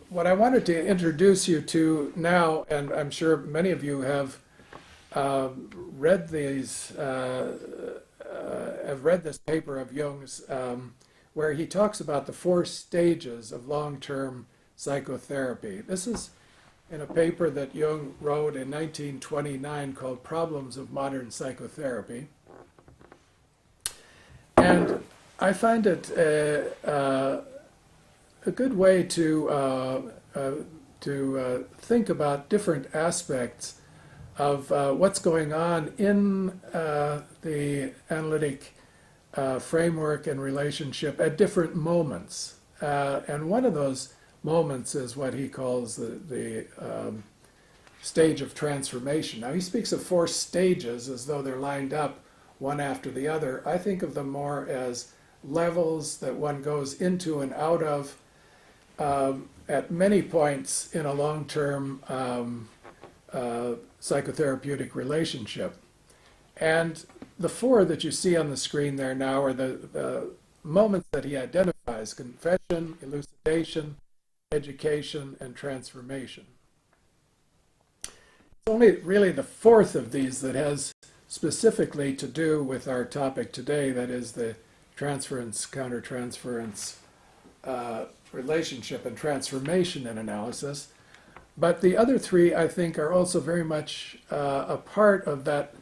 What I wanted to introduce you to now, and I'm sure many of you read these, have read this paper of Jung's, where he talks about the four stages of long-term psychotherapy. This is in a paper that Jung wrote in 1929 called Problems of Modern Psychotherapy. And I find it a good way to think about different aspects of what's going on in the analytic framework and relationship at different moments. And one of those moments is what he calls the stage of transformation. Now, he speaks of four stages as though they're lined up one after the other. I think of them more as levels that one goes into and out of at many points in a long-term psychotherapeutic relationship. And the four that you see on the screen there now are the moments that he identifies: confession, elucidation, education, and transformation. It's only really the fourth of these that has specifically to do with our topic today, that is the transference, countertransference relationship and transformation in analysis. But the other three, I think, are also very much a part of that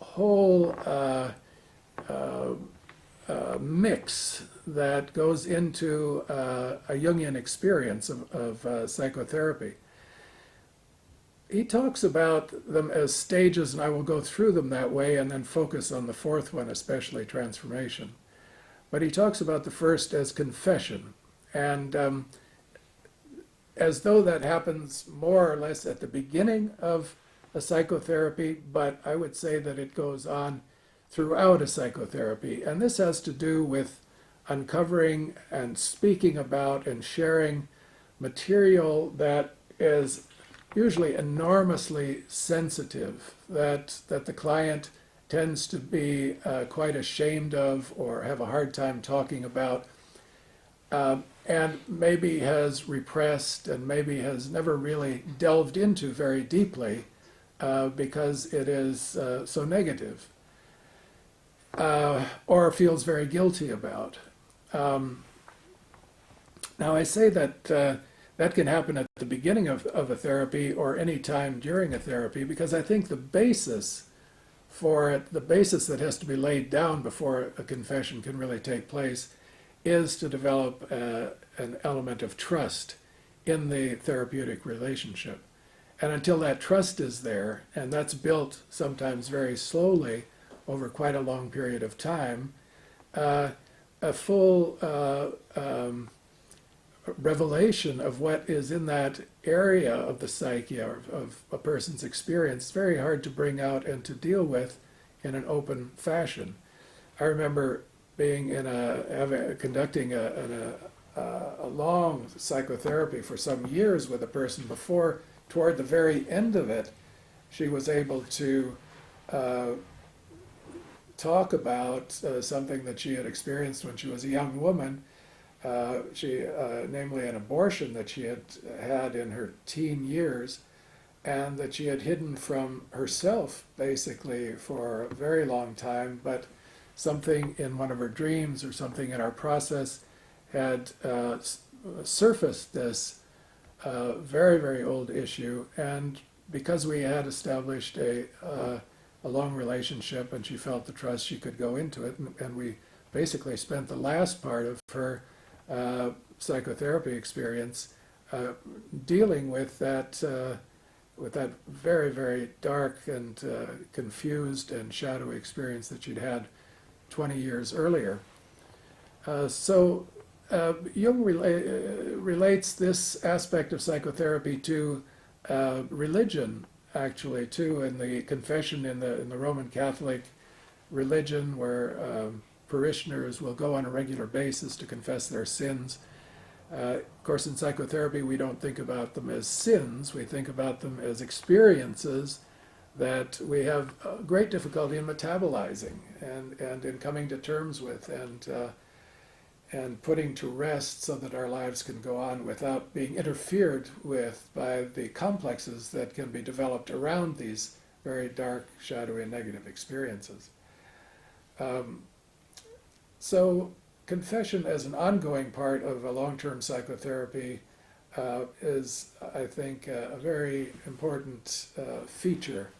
whole mix that goes into a Jungian experience of psychotherapy. He talks about them as stages, and I will go through them that way and then focus on the fourth one, especially transformation. But he talks about the first as confession. And as though that happens more or less at the beginning of a psychotherapy, but I would say that it goes on throughout a psychotherapy. And this has to do with uncovering and speaking about and sharing material that is usually enormously sensitive, that the client tends to be quite ashamed of or have a hard time talking about, and maybe has repressed and maybe has never really delved into very deeply because it is so negative, or feels very guilty about. Now, I say that that can happen at the beginning of a therapy or any time during a therapy, because I think the basis for it, the basis that has to be laid down before a confession can really take place, is to develop an element of trust in the therapeutic relationship. And until that trust is there, and that's built sometimes very slowly over quite a long period of time, a full revelation of what is in that area of the psyche or of a person's experience is very hard to bring out and to deal with in an open fashion. I remember being conducting a long psychotherapy for some years with a person before, toward the very end of it, she was able to talk about something that she had experienced when she was a young woman, namely an abortion that she had had in her teen years, and that she had hidden from herself basically for a very long time, but something in one of her dreams or something in our process had surfaced this very, very old issue. And because we had established a long relationship and she felt the trust, she could go into it. And we basically spent the last part of her psychotherapy experience dealing with that very, very dark and confused and shadowy experience that she'd had 20 years earlier. So Jung relates this aspect of psychotherapy to religion, actually, too, in the confession in the Roman Catholic religion, where parishioners will go on a regular basis to confess their sins. Of course, in psychotherapy, we don't think about them as sins. We think about them as experiences that we have great difficulty in metabolizing and in coming to terms with. and putting to rest so that our lives can go on without being interfered with by the complexes that can be developed around these very dark, shadowy, and negative experiences. So confession as an ongoing part of a long-term psychotherapy is, I think, a very important feature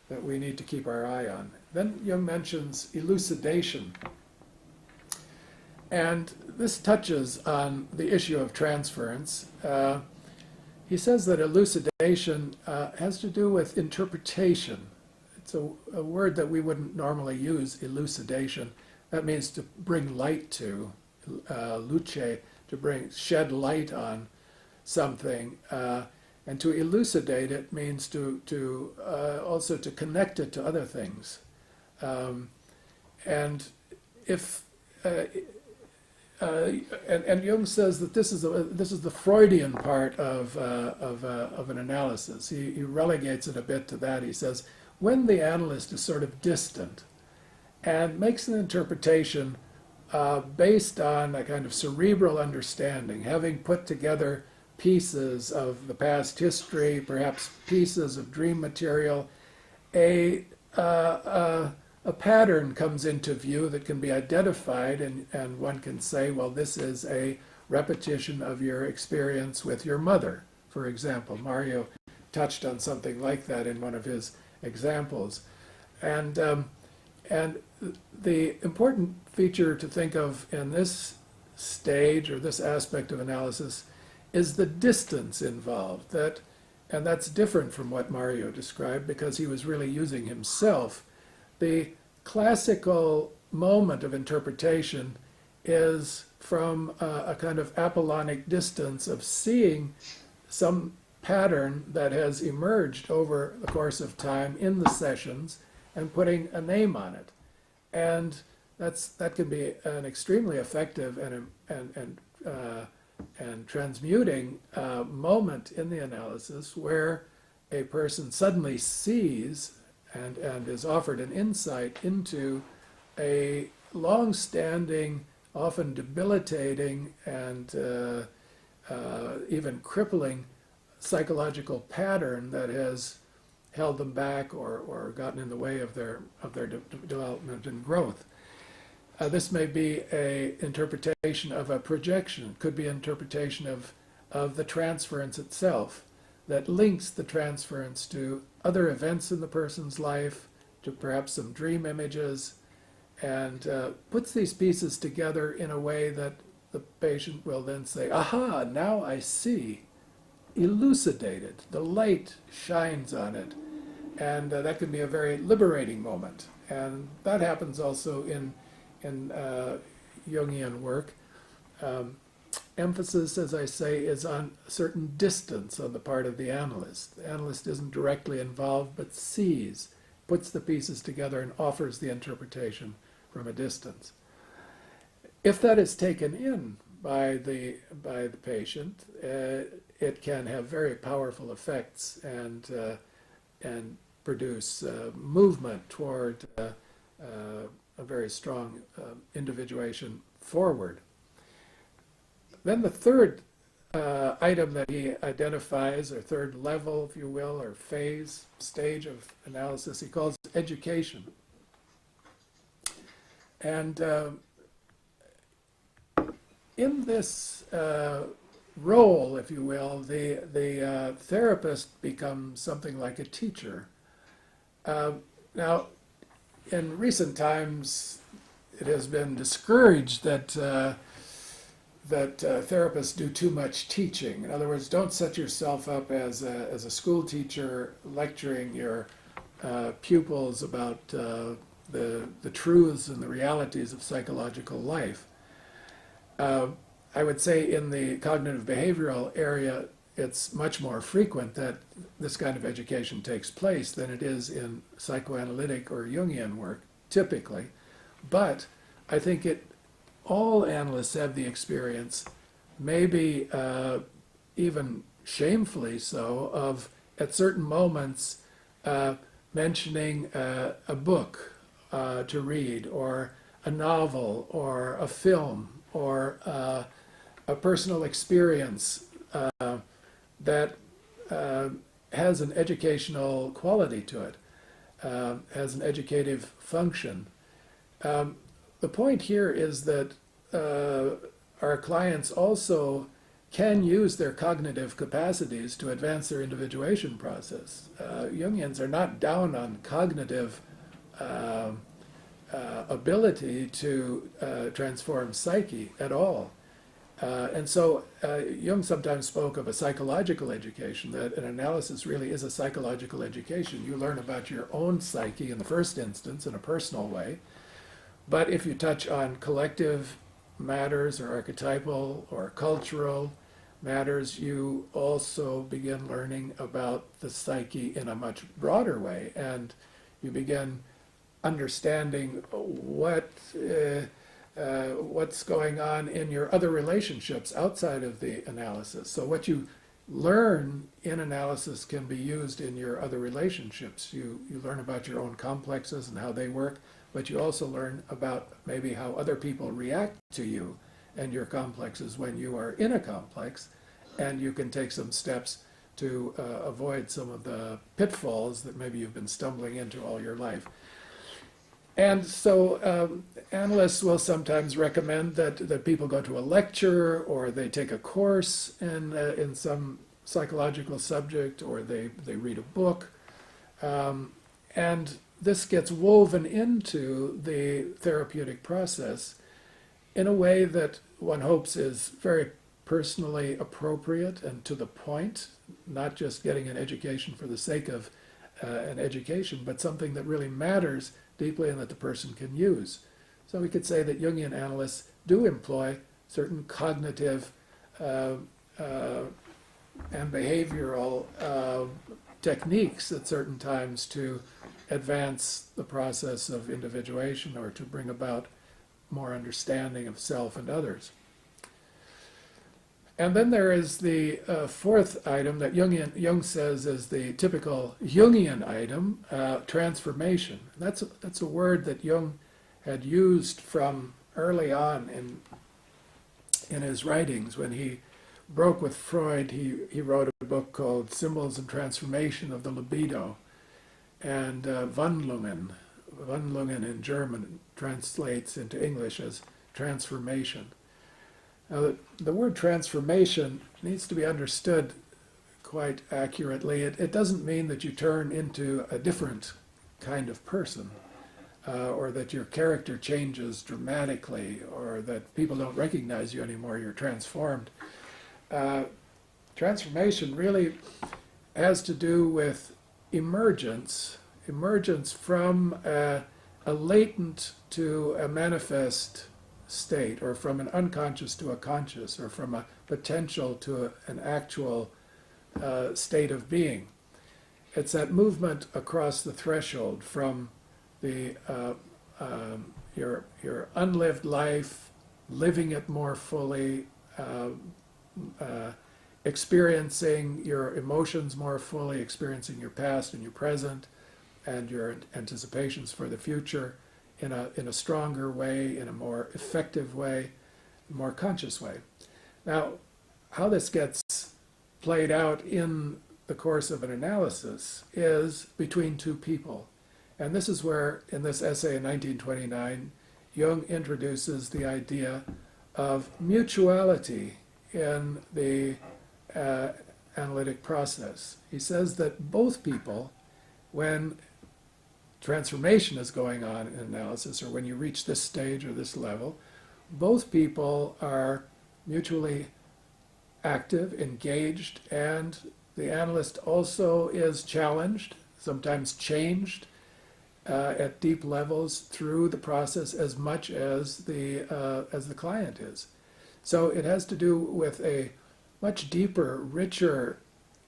that we need to keep our eye on. Then Jung mentions elucidation. And this touches on the issue of transference. He says that elucidation has to do with interpretation. It's a word that we wouldn't normally use, elucidation. That means to bring light to, luce, to shed light on something. And to elucidate it means to also to connect it to other things. And if and Jung says that this is the Freudian part of an analysis. He relegates it a bit to that. He says when the analyst is sort of distant and makes an interpretation based on a kind of cerebral understanding, having put together pieces of the past history, perhaps pieces of dream material, a pattern comes into view that can be identified, and one can say, well, this is a repetition of your experience with your mother, for example. Mario touched on something like that in one of his examples. And the important feature to think of in this stage or this aspect of analysis is the distance involved. And that's different from what Mario described because he was really using himself. The classical moment of interpretation is from a kind of Apollonic distance of seeing some pattern that has emerged over the course of time in the sessions and putting a name on it. And that can be an extremely effective and transmuting moment in the analysis where a person suddenly sees and is offered an insight into a long-standing, often debilitating and even crippling psychological pattern that has held them back or gotten in the way of their development and growth. This may be an interpretation of a projection. It could be an interpretation of the transference itself that links the transference to other events in the person's life, to perhaps some dream images, and puts these pieces together in a way that the patient will then say, aha, now I see, elucidated. The light shines on it. And that can be a very liberating moment. And that happens also in Jungian work. Emphasis, as I say, is on a certain distance on the part of the analyst. The analyst isn't directly involved, but sees, puts the pieces together, and offers the interpretation from a distance. If that is taken in by the patient, it can have very powerful effects and produce movement toward a very strong individuation forward. Then the third item that he identifies, or third level, if you will, or phase, stage of analysis, he calls education. And in this role, if you will, the therapist becomes something like a teacher. Now, in recent times, it has been discouraged that therapists do too much teaching. In other words, don't set yourself up as a school teacher lecturing your pupils about the truths and the realities of psychological life. I would say in the cognitive behavioral area, it's much more frequent that this kind of education takes place than it is in psychoanalytic or Jungian work, typically. But I think all analysts have the experience, maybe even shamefully so, of at certain moments mentioning a book to read, or a novel, or a film, or a personal experience that has an educational quality to it, has an educative function. The point here is that our clients also can use their cognitive capacities to advance their individuation process. Jungians are not down on cognitive ability to transform psyche at all. And so Jung sometimes spoke of a psychological education, that an analysis really is a psychological education. You learn about your own psyche in the first instance in a personal way, but if you touch on collective matters or archetypal or cultural matters, you also begin learning about the psyche in a much broader way, and you begin understanding what's going on in your other relationships outside of the analysis. So what you learn in analysis can be used in your other relationships. You learn about your own complexes and how they work, but you also learn about maybe how other people react to you and your complexes when you are in a complex, and you can take some steps to avoid some of the pitfalls that maybe you've been stumbling into all your life. And so analysts will sometimes recommend that people go to a lecture, or they take a course in some psychological subject, or they read a book. And this gets woven into the therapeutic process in a way that one hopes is very personally appropriate and to the point, not just getting an education for the sake of an education, but something that really matters deeply and that the person can use. So we could say that Jungian analysts do employ certain cognitive and behavioral techniques at certain times to advance the process of individuation, or to bring about more understanding of self and others. And then there is the fourth item that Jung says is the typical Jungian item, transformation. That's a word that Jung had used from early on in his writings. When he broke with Freud, he wrote a book called Symbols and Transformation of the Libido, and Wandlungen in German translates into English as transformation. Now, the word transformation needs to be understood quite accurately. It doesn't mean that you turn into a different kind of person, or that your character changes dramatically, or that people don't recognize you anymore, you're transformed. Transformation really has to do with emergence from a latent to a manifest state, or from an unconscious to a conscious, or from a potential to an actual state of being. It's that movement across the threshold from the your unlived life, living it more fully, experiencing your emotions more fully, experiencing your past and your present, and your anticipations for the future in a stronger way, in a more effective way, a more conscious way. Now, how this gets played out in the course of an analysis is between two people. And this is where, in this essay in 1929, Jung introduces the idea of mutuality in the analytic process. He says that both people, when transformation is going on in analysis, or when you reach this stage or this level, both people are mutually active, engaged, and the analyst also is challenged, sometimes changed at deep levels through the process as much as the client is. So it has to do with a much deeper, richer,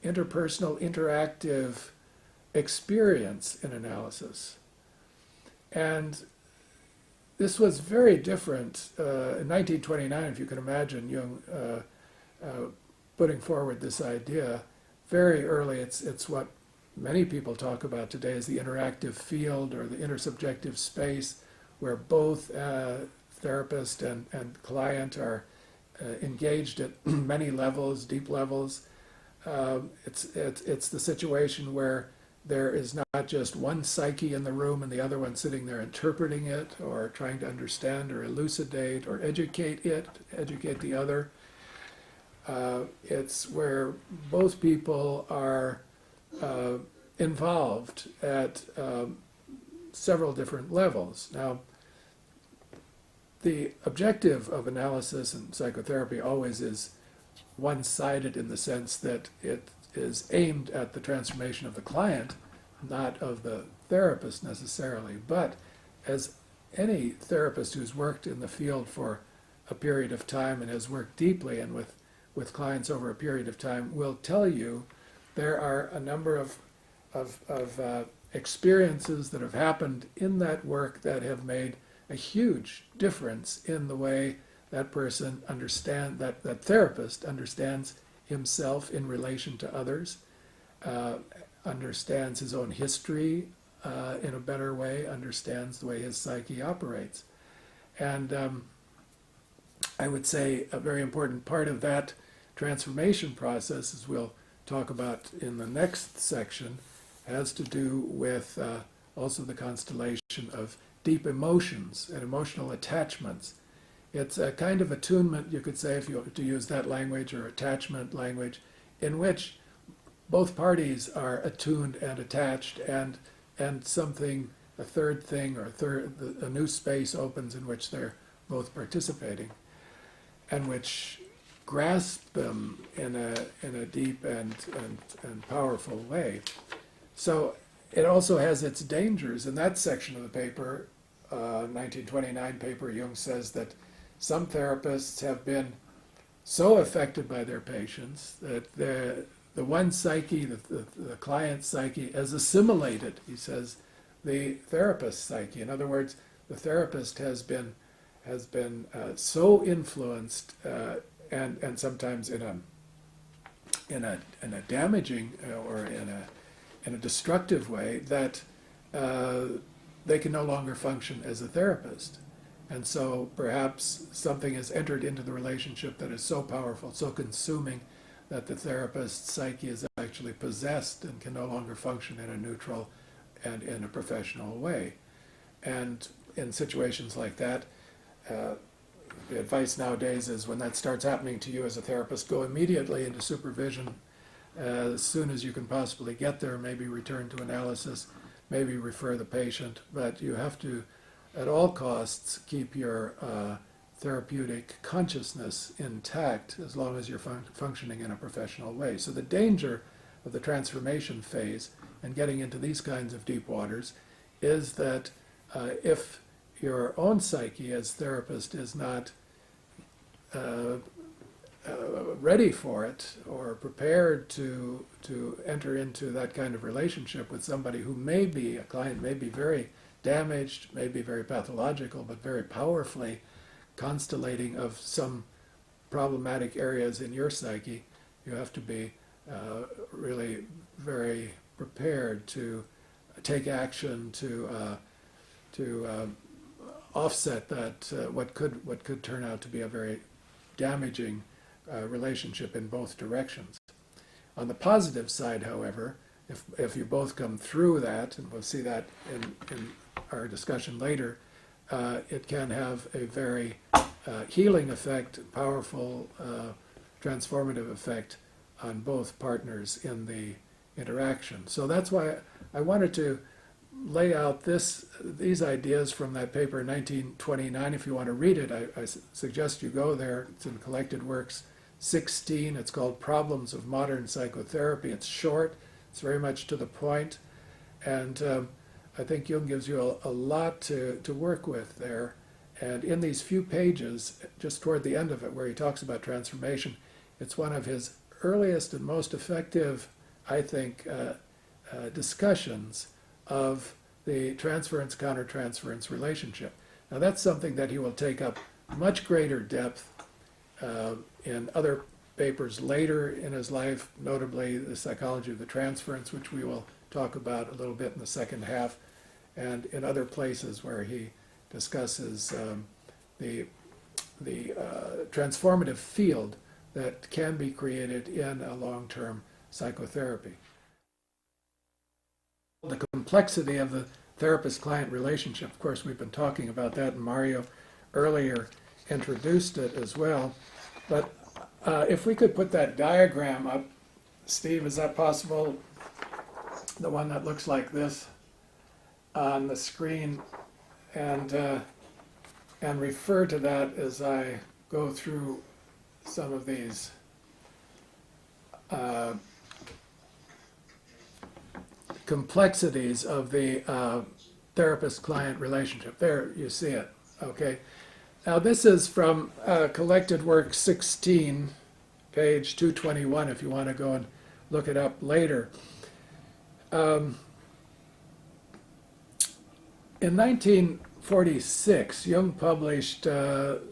interpersonal, interactive experience in analysis. And this was very different in 1929, if you can imagine Jung putting forward this idea very early. It's what many people talk about today as the interactive field, or the intersubjective space, where both therapist and client are engaged at many levels, deep levels. It's the situation where there is not just one psyche in the room and the other one sitting there interpreting it or trying to understand or elucidate or educate the other. It's where both people are involved at several different levels. Now, the objective of analysis and psychotherapy always is one-sided in the sense that it is aimed at the transformation of the client, not of the therapist necessarily. But as any therapist who's worked in the field for a period of time and has worked deeply and with clients over a period of time will tell you, there are a number of experiences that have happened in that work that have made a huge difference in the way that person that therapist understands himself in relation to others, understands his own history in a better way, understands the way his psyche operates. And I would say a very important part of that transformation process, as we'll talk about in the next section, has to do with also the constellation of deep emotions and emotional attachments. It's a kind of attunement, you could say, if you were to use that language, or attachment language, in which both parties are attuned and attached, and something, a third thing, or a new space opens in which they're both participating, and which grasp them in a deep and powerful way. So it also has its dangers. In that section of the paper, 1929 paper, Jung says that some therapists have been so affected by their patients that the one psyche, the client's psyche, has assimilated, he says, the therapist's psyche. In other words, the therapist has been so influenced and sometimes in a damaging or in a destructive way that they can no longer function as a therapist. And so perhaps something has entered into the relationship that is so powerful, so consuming, that the therapist's psyche is actually possessed and can no longer function in a neutral and in a professional way. And in situations like that, the advice nowadays is, when that starts happening to you as a therapist, go immediately into supervision as soon as you can possibly get there, maybe return to analysis, maybe refer the patient, but you have to, at all costs, keep your therapeutic consciousness intact as long as you're functioning in a professional way. So the danger of the transformation phase and getting into these kinds of deep waters is that if your own psyche as therapist is not ready for it or prepared to enter into that kind of relationship with somebody who may be, a client may be very damaged, may be very pathological, but very powerfully constellating of some problematic areas in your psyche, you have to be really very prepared to take action to offset that what could turn out to be a very damaging relationship in both directions. On the positive side, however, if you both come through that, and we'll see that in our discussion later, it can have a very healing effect, powerful, transformative effect on both partners in the interaction. So that's why I wanted to lay out these ideas from that paper in 1929. If you want to read it, I suggest you go there. It's in Collected Works 16. It's called Problems of Modern Psychotherapy. It's short. It's very much to the point. And I think Jung gives you a lot to work with there. And in these few pages, just toward the end of it, where he talks about transformation, it's one of his earliest and most effective, I think, discussions of the transference countertransference relationship. Now that's something that he will take up much greater depth in other papers later in his life, notably The Psychology of the Transference, which we will talk about a little bit in the second half, and in other places where he discusses the transformative field that can be created in a long-term psychotherapy. The complexity of the therapist-client relationship. Of course, we've been talking about that, and Mario earlier introduced it as well. But if we could put that diagram up, Steve, is that possible? The one that looks like this on the screen, and refer to that as I go through some of these complexities of the therapist-client relationship. There, you see it. Okay. Now this is from Collected Work 16, page 221, if you want to go and look it up later. In 1946, Jung published the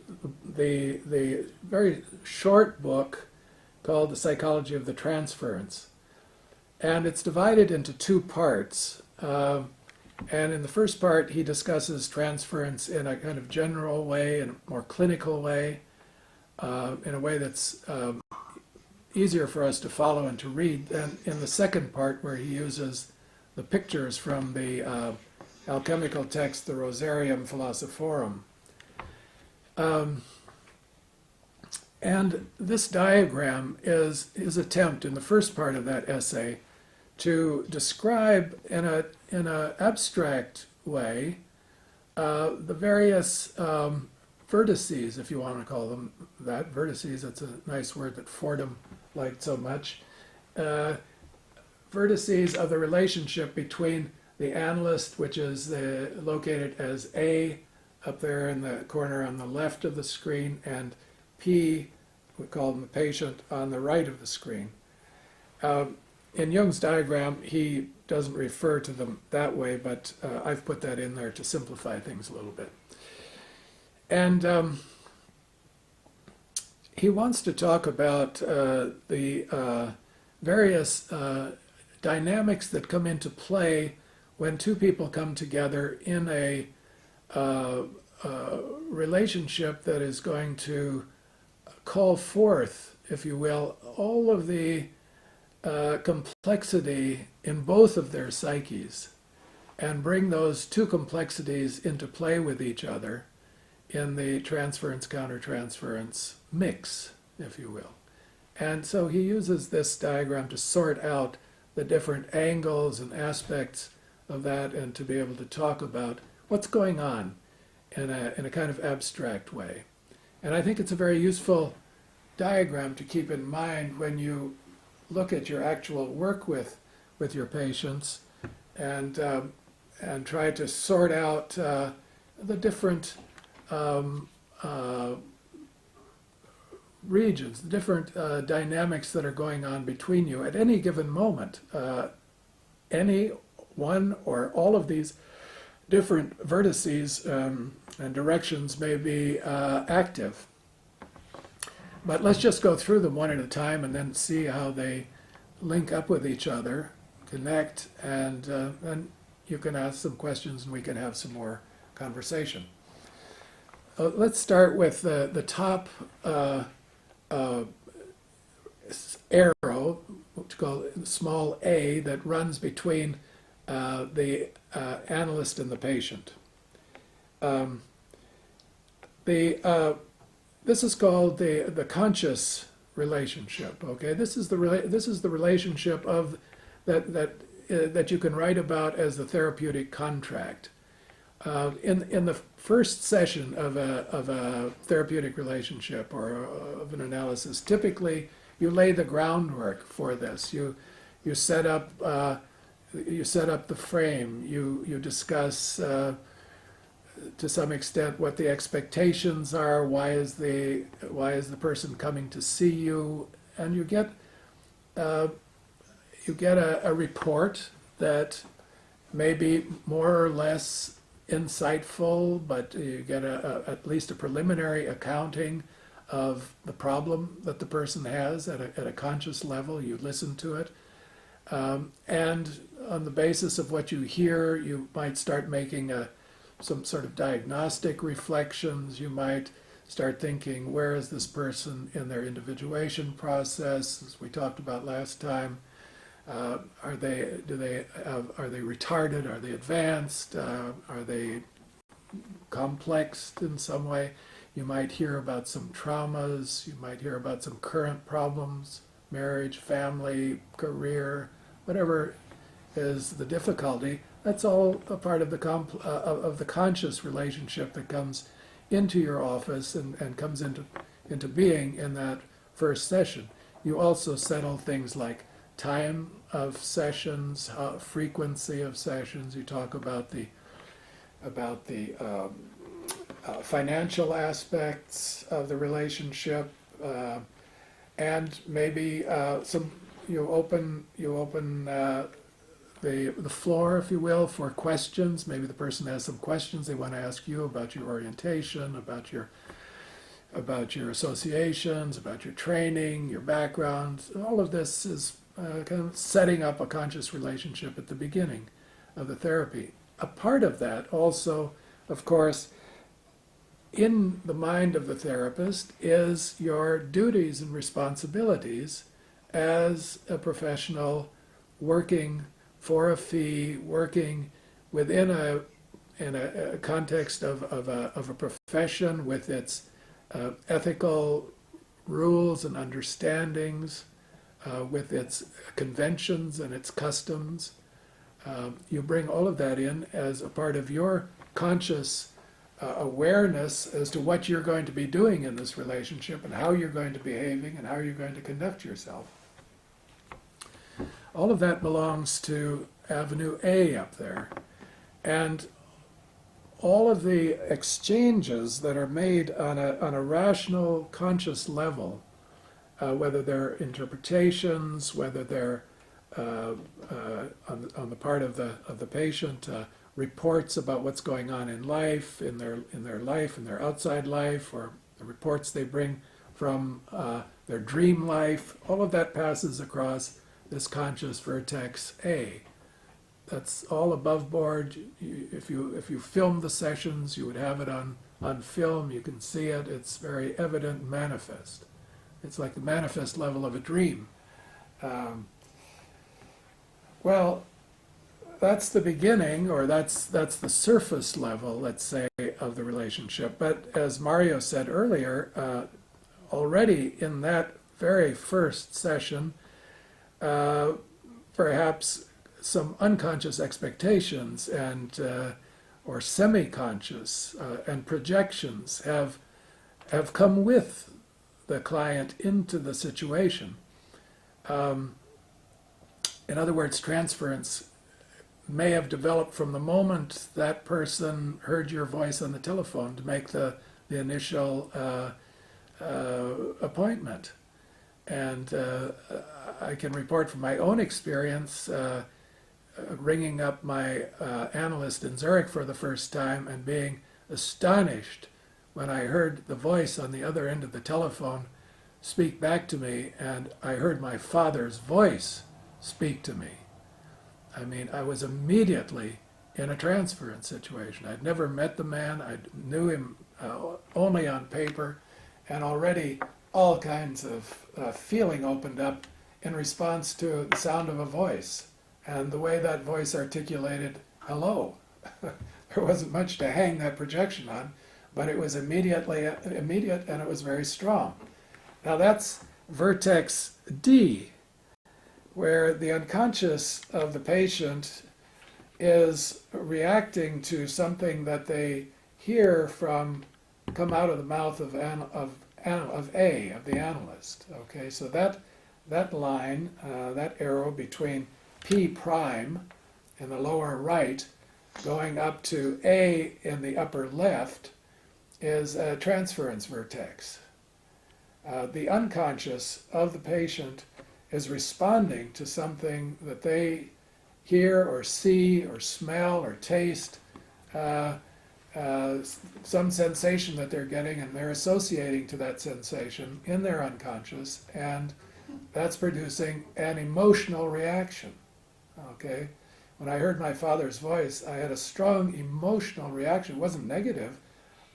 very short book called The Psychology of the Transference. And it's divided into two parts. And in the first part, he discusses transference in a kind of general way, in a more clinical way, in a way that's easier for us to follow and to read. And in the second part, where he uses the pictures from the alchemical text, the Rosarium Philosophorum. And this diagram is his attempt in the first part of that essay to describe in an abstract way the various vertices, if you want to call them that. Vertices, that's a nice word that Fordham liked so much. Vertices of the relationship between the analyst, which is located as A up there in the corner on the left of the screen, and P, we call him the patient, on the right of the screen. In Jung's diagram, he doesn't refer to them that way, but I've put that in there to simplify things a little bit. And he wants to talk about the various dynamics that come into play when two people come together in a relationship that is going to call forth, if you will, all of the complexity in both of their psyches, and bring those two complexities into play with each other in the transference-countertransference mix, if you will. And so he uses this diagram to sort out the different angles and aspects of that, and to be able to talk about what's going on in a kind of abstract way. And I think it's a very useful diagram to keep in mind when you look at your actual work with your patients, and try to sort out the different regions, the different dynamics that are going on between you at any given moment. Any one or all of these different vertices and directions may be active. But let's just go through them one at a time and then see how they link up with each other, connect, and then you can ask some questions and we can have some more conversation. Let's start with the top arrow, which we call small a, that runs between the analyst and the patient. This is called the conscious relationship. Okay, this is the relationship of that you can write about as the therapeutic contract. In the first session of a therapeutic relationship or of an analysis, typically you lay the groundwork for this. You set up the frame. You discuss to some extent what the expectations are. Why is the person coming to see you? And you get a report that may be more or less insightful, but you get at least a preliminary accounting of the problem that the person has at a conscious level. You listen to it, and on the basis of what you hear, you might start making a some sort of diagnostic reflections. You might start thinking, where is this person in their individuation process, as we talked about last time. Are they retarded? Are they advanced? Are they complex in some way? You might hear about some traumas. You might hear about some current problems, marriage, family, career, whatever is the difficulty. That's all a part of the conscious relationship that comes into your office and comes into being in that first session. You also settle things like time of sessions, frequency of sessions. You talk about the financial aspects of the relationship, and maybe you open the floor, if you will, for questions. Maybe the person has some questions they want to ask you about your orientation, about your associations, about your training, your background. All of this is kind of setting up a conscious relationship at the beginning of the therapy. A part of that also, of course, in the mind of the therapist is your duties and responsibilities as a professional working for a fee, working within a context of a profession with its ethical rules and understandings, with its conventions and its customs. You bring all of that in as a part of your conscious awareness as to what you're going to be doing in this relationship and how you're going to be behaving and how you're going to conduct yourself. All of that belongs to Avenue A up there. And all of the exchanges that are made on a rational, conscious level, whether they're interpretations, whether they're on the part of the patient, reports about what's going on in life, in their life, in their outside life, or the reports they bring from their dream life, all of that passes across this conscious vertex A. That's all above board. If you film the sessions, you would have it on film. You can see it. It's very evident, manifest. It's like the manifest level of a dream. Well, that's the beginning, or that's the surface level, let's say, of the relationship. But as Mario said earlier, already in that very first session, perhaps some unconscious expectations and or semi-conscious and projections have come with the client into the situation. In other words, transference may have developed from the moment that person heard your voice on the telephone to make the initial appointment. And I can report from my own experience ringing up my analyst in Zurich for the first time and being astonished when I heard the voice on the other end of the telephone speak back to me, and I heard my father's voice speak to me. I mean, I was immediately in a transference situation. I'd never met the man. I knew him only on paper, and already all kinds of feeling opened up in response to the sound of a voice and the way that voice articulated hello. There wasn't much to hang that projection on, but it was immediate and it was very strong. Now that's vertex D, where the unconscious of the patient is reacting to something that they hear come out of the mouth of the analyst. Okay, so that line, that arrow between P prime in the lower right going up to A in the upper left is a transference vertex. The unconscious of the patient is responding to something that they hear or see or smell or taste, some sensation that they're getting, and they're associating to that sensation in their unconscious, and that's producing an emotional reaction. Okay, when I heard my father's voice, I had a strong emotional reaction. It wasn't negative.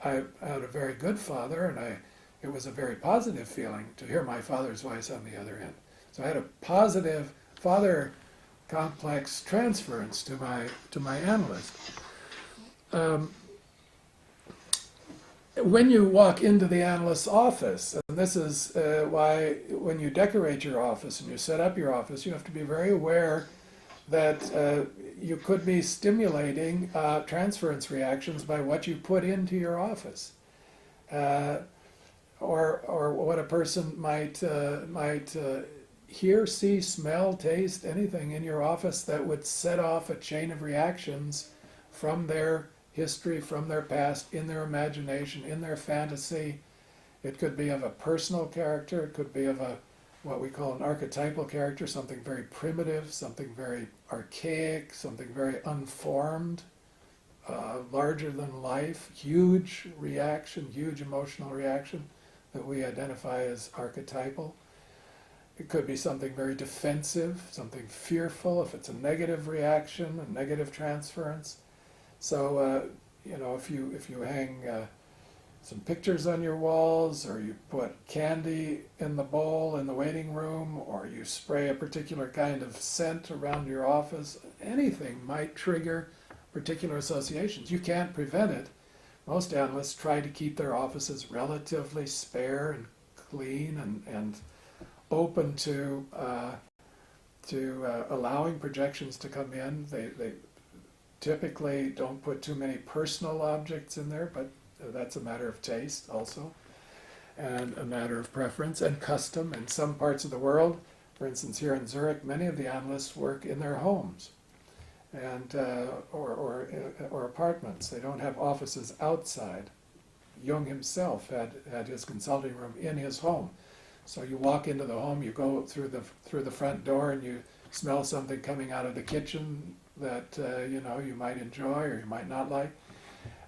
I had a very good father, and it was a very positive feeling to hear my father's voice on the other end. So I had a positive father complex transference to my analyst. Um, when you walk into the analyst's office, and this is why when you decorate your office and you set up your office, you have to be very aware that you could be stimulating transference reactions by what you put into your office, or what a person might hear, see, smell, taste, anything in your office that would set off a chain of reactions from their history, from their past, in their imagination, in their fantasy. It could be of a personal character, it could be of a what we call an archetypal character, something very primitive, something very archaic, something very unformed, larger than life, huge reaction, huge emotional reaction that we identify as archetypal. It could be something very defensive, something fearful, if it's a negative reaction, a negative transference. So, if you hang some pictures on your walls, or you put candy in the bowl in the waiting room, or you spray a particular kind of scent around your office, anything might trigger particular associations. You can't prevent it. Most analysts try to keep their offices relatively spare and clean and open to allowing projections to come in. They typically don't put too many personal objects in there, but that's a matter of taste also, and a matter of preference and custom. In some parts of the world, for instance here in Zurich, many of the analysts work in their homes and or apartments. They don't have offices outside. Jung himself had his consulting room in his home. So you walk into the home, you go through the front door, and you smell something coming out of the kitchen that you might enjoy or you might not like.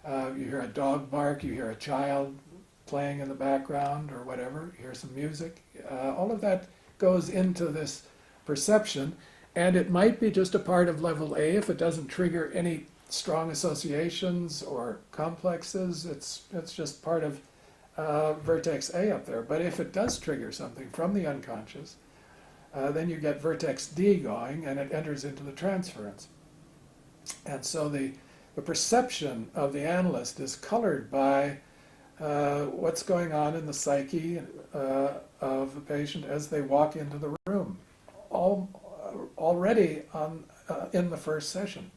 You hear a dog bark, you hear a child playing in the background or whatever, you hear some music. All of that goes into this perception, and it might be just a part of level A if it doesn't trigger any strong associations or complexes. It's just part of vertex A up there. But if it does trigger something from the unconscious, then you get vertex D going, and it enters into the transference. And so the perception of the analyst is colored by what's going on in the psyche of the patient as they walk into the room, already in the first session.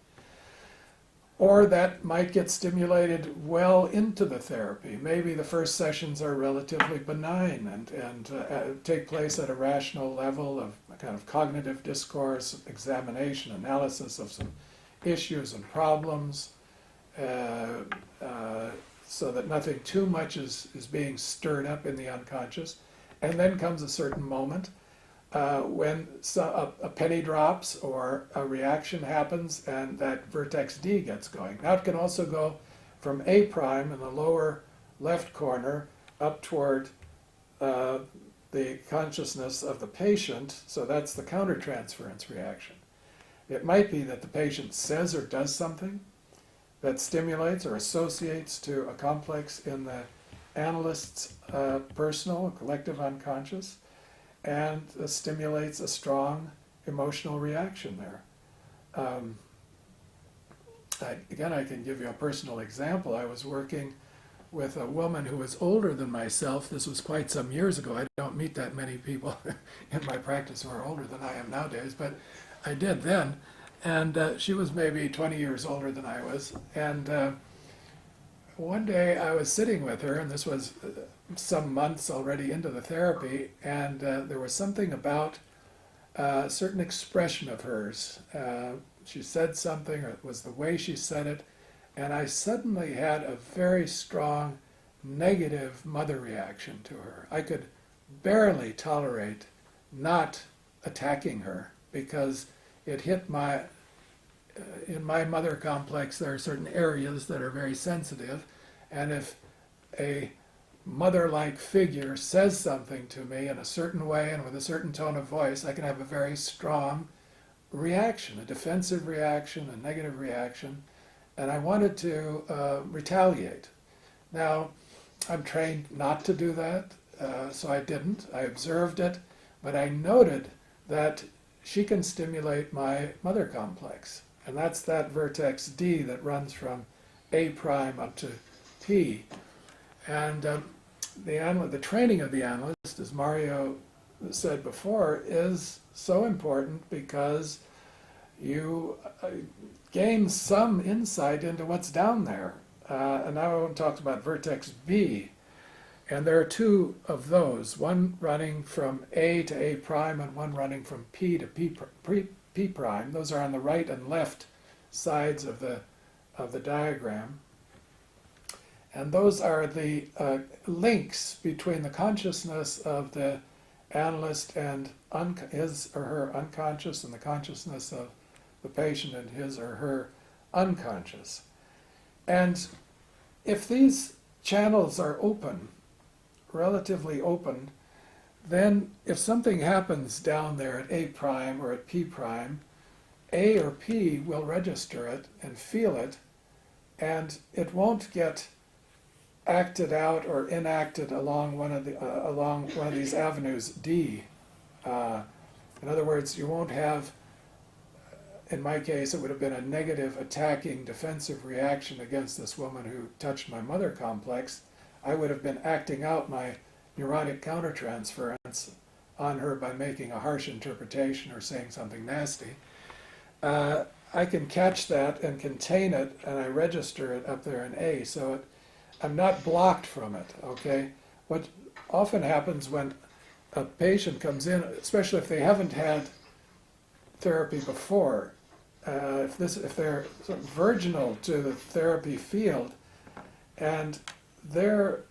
Or that might get stimulated well into the therapy. Maybe the first sessions are relatively benign and take place at a rational level of kind of cognitive discourse, examination, analysis of some issues and problems, so that nothing too much is being stirred up in the unconscious. And then comes a certain moment when a penny drops or a reaction happens and that vertex D gets going. Now it can also go from A prime in the lower left corner up toward the consciousness of the patient, so that's the countertransference reaction. It might be that the patient says or does something that stimulates or associates to a complex in the analyst's personal, collective unconscious, and stimulates a strong emotional reaction there. Again, I can give you a personal example. I was working with a woman who was older than myself. This was quite some years ago. I don't meet that many people in my practice who are older than I am nowadays, but I did then. And she was maybe 20 years older than I was. And one day I was sitting with her, and this was some months already into the therapy, and there was something about a certain expression of hers. She said something, or it was the way she said it, and I suddenly had a very strong negative mother reaction to her. I could barely tolerate not attacking her because it hit in my mother complex, there are certain areas that are very sensitive, and if a mother-like figure says something to me in a certain way and with a certain tone of voice, I can have a very strong reaction, a defensive reaction, a negative reaction, and I wanted to retaliate. Now, I'm trained not to do that, so I didn't. I observed it, but I noted that she can stimulate my mother complex, and that's that vertex D that runs from A prime up to P. And the training of the analyst, as Mario said before, is so important because you gain some insight into what's down there. And now I want to talk about vertex B. And there are two of those, one running from A to A prime and one running from P to P prime. Those are on the right and left sides of the diagram. And those are the links between the consciousness of the analyst and his or her unconscious, and the consciousness of the patient and his or her unconscious. And if these channels are open, relatively open, then if something happens down there at A prime or at P prime, A or P will register it and feel it, and it won't get acted out or enacted along one of these avenues D. In other words, you won't have, in my case, it would have been a negative, attacking, defensive reaction against this woman who touched my mother complex. I would have been acting out my neurotic countertransference on her by making a harsh interpretation or saying something nasty. I can catch that and contain it, and I register it up there in A, so I'm not blocked from it, okay? What often happens when a patient comes in, especially if they haven't had therapy before, if they're sort of virginal to the therapy field, and their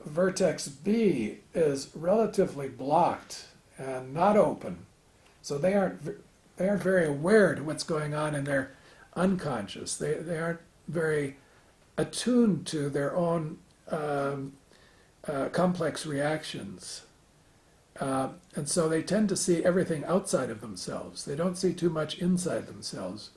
vertex B is relatively blocked and not open, so they aren't very aware to what's going on in their unconscious. They aren't very attuned to their own complex reactions. And so they tend to see everything outside of themselves. They don't see too much inside themselves.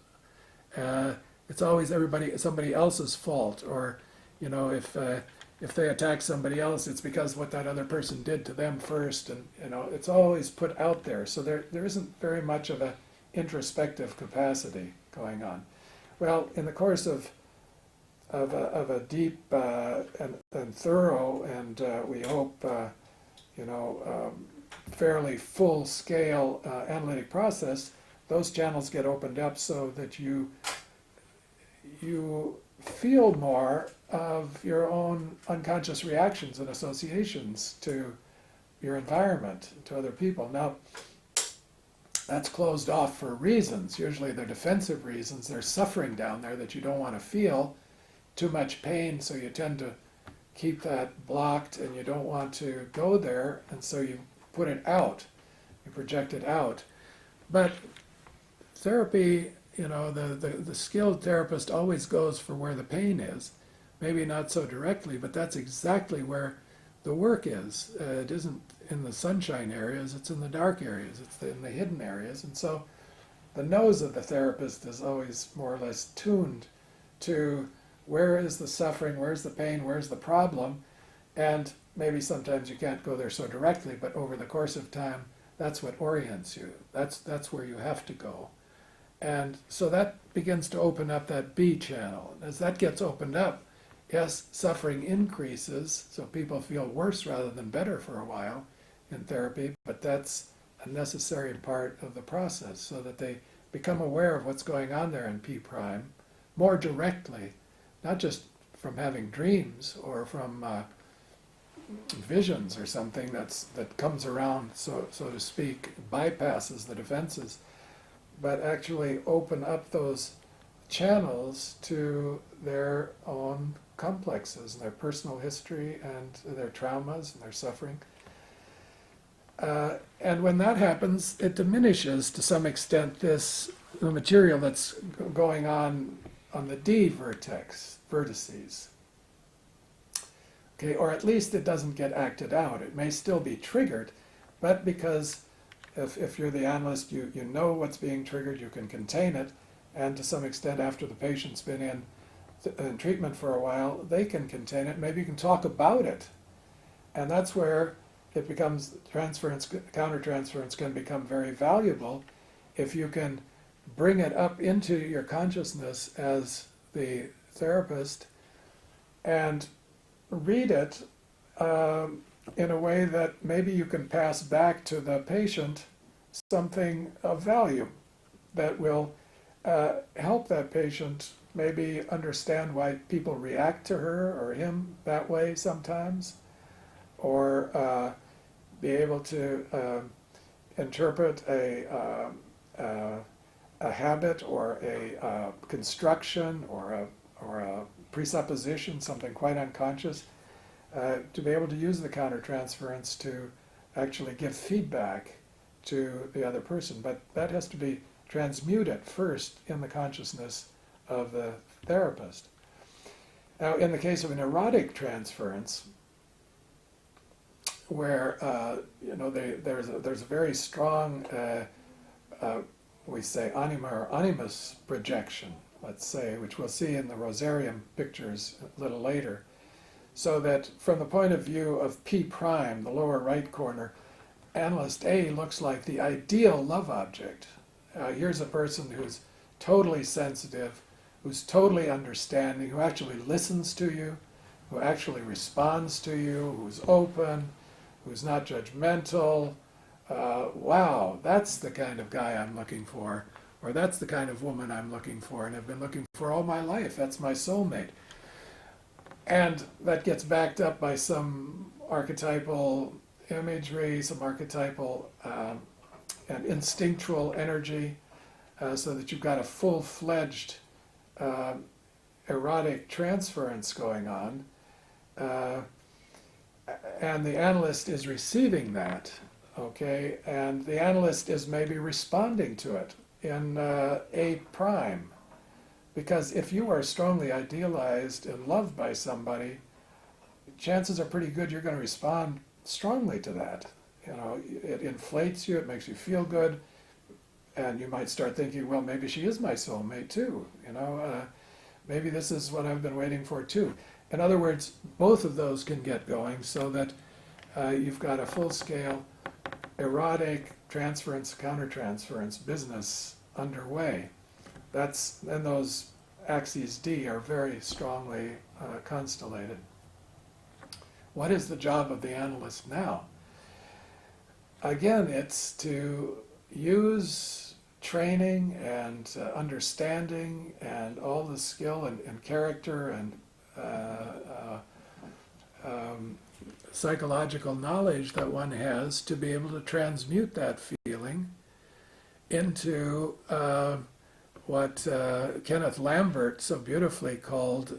It's always somebody else's fault, or if they attack somebody else, it's because what that other person did to them first, and it's always put out there. So there isn't very much of a introspective capacity going on. Well, in the course of a deep and thorough and we hope fairly full-scale analytic process, those channels get opened up so that you feel more of your own unconscious reactions and associations to your environment, to other people. Now, that's closed off for reasons. Usually they're defensive reasons. There's suffering down there that you don't want to feel, too much pain, so you tend to keep that blocked and you don't want to go there, and so you put it out, you project it out. But therapy, the skilled therapist always goes for where the pain is. Maybe not so directly, but that's exactly where the work is. It isn't in the sunshine areas, it's in the dark areas, it's in the hidden areas. And so the nose of the therapist is always more or less tuned to where is the suffering, where's the pain, where's the problem. And maybe sometimes you can't go there so directly, but over the course of time, that's what orients you. That's where you have to go. And so that begins to open up that B channel. As that gets opened up, yes, suffering increases, so people feel worse rather than better for a while in therapy, but that's a necessary part of the process so that they become aware of what's going on there in P prime more directly, not just from having dreams or from visions or something that comes around, so to speak, bypasses the defenses, but actually open up those channels to their own complexes and their personal history and their traumas and their suffering. And when that happens, it diminishes to some extent the material that's going on the D vertices. Okay, or at least it doesn't get acted out. It may still be triggered, but because If you're the analyst, you know what's being triggered, you can contain it, and to some extent after the patient's been in treatment for a while, they can contain it. Maybe you can talk about it. And that's where it becomes, transference, countertransference can become very valuable if you can bring it up into your consciousness as the therapist and read it in a way that maybe you can pass back to the patient something of value that will help that patient maybe understand why people react to her or him that way sometimes, or be able to interpret a habit or a construction or a presupposition, something quite unconscious, to be able to use the countertransference to actually give feedback to the other person. But that has to be transmuted first in the consciousness of the therapist. Now, in the case of an erotic transference, where there's a very strong, we say anima or animus projection, let's say, which we'll see in the Rosarium pictures a little later, so that from the point of view of P prime, the lower right corner, analyst A looks like the ideal love object. Here's a person who's totally sensitive, who's totally understanding, who actually listens to you, who actually responds to you, who's open, who's not judgmental. Wow, that's the kind of guy I'm looking for, or that's the kind of woman I'm looking for and have been looking for all my life. That's my soulmate. And that gets backed up by some archetypal imagery, some archetypal and instinctual energy, so that you've got a full-fledged erotic transference going on. And the analyst is receiving that, okay? And the analyst is maybe responding to it in A prime. Because if you are strongly idealized and loved by somebody, chances are pretty good you're going to respond strongly to that. You know, it inflates you, it makes you feel good, and you might start thinking, well, maybe she is my soulmate too. You know, maybe this is what I've been waiting for too. In other words, both of those can get going so that you've got a full-scale erotic transference, countertransference business underway. And those axes D are very strongly constellated. What is the job of the analyst now? Again, it's to use training and understanding and all the skill and character and psychological knowledge that one has to be able to transmute that feeling into what Kenneth Lambert so beautifully called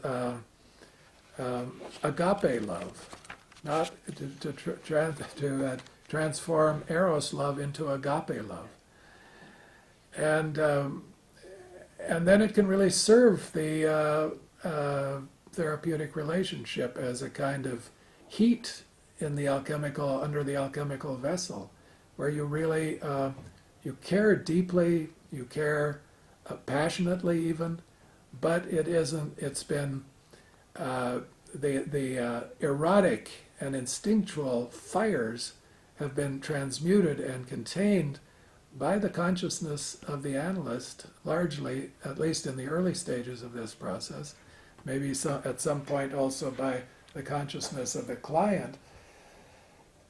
agape love, not to transform eros love into agape love, and then it can really serve the therapeutic relationship as a kind of heat in the under the alchemical vessel, where you really you care deeply, you care passionately even, but it's been the erotic and instinctual fires have been transmuted and contained by the consciousness of the analyst, largely, at least in the early stages of this process, maybe at some point also by the consciousness of the client.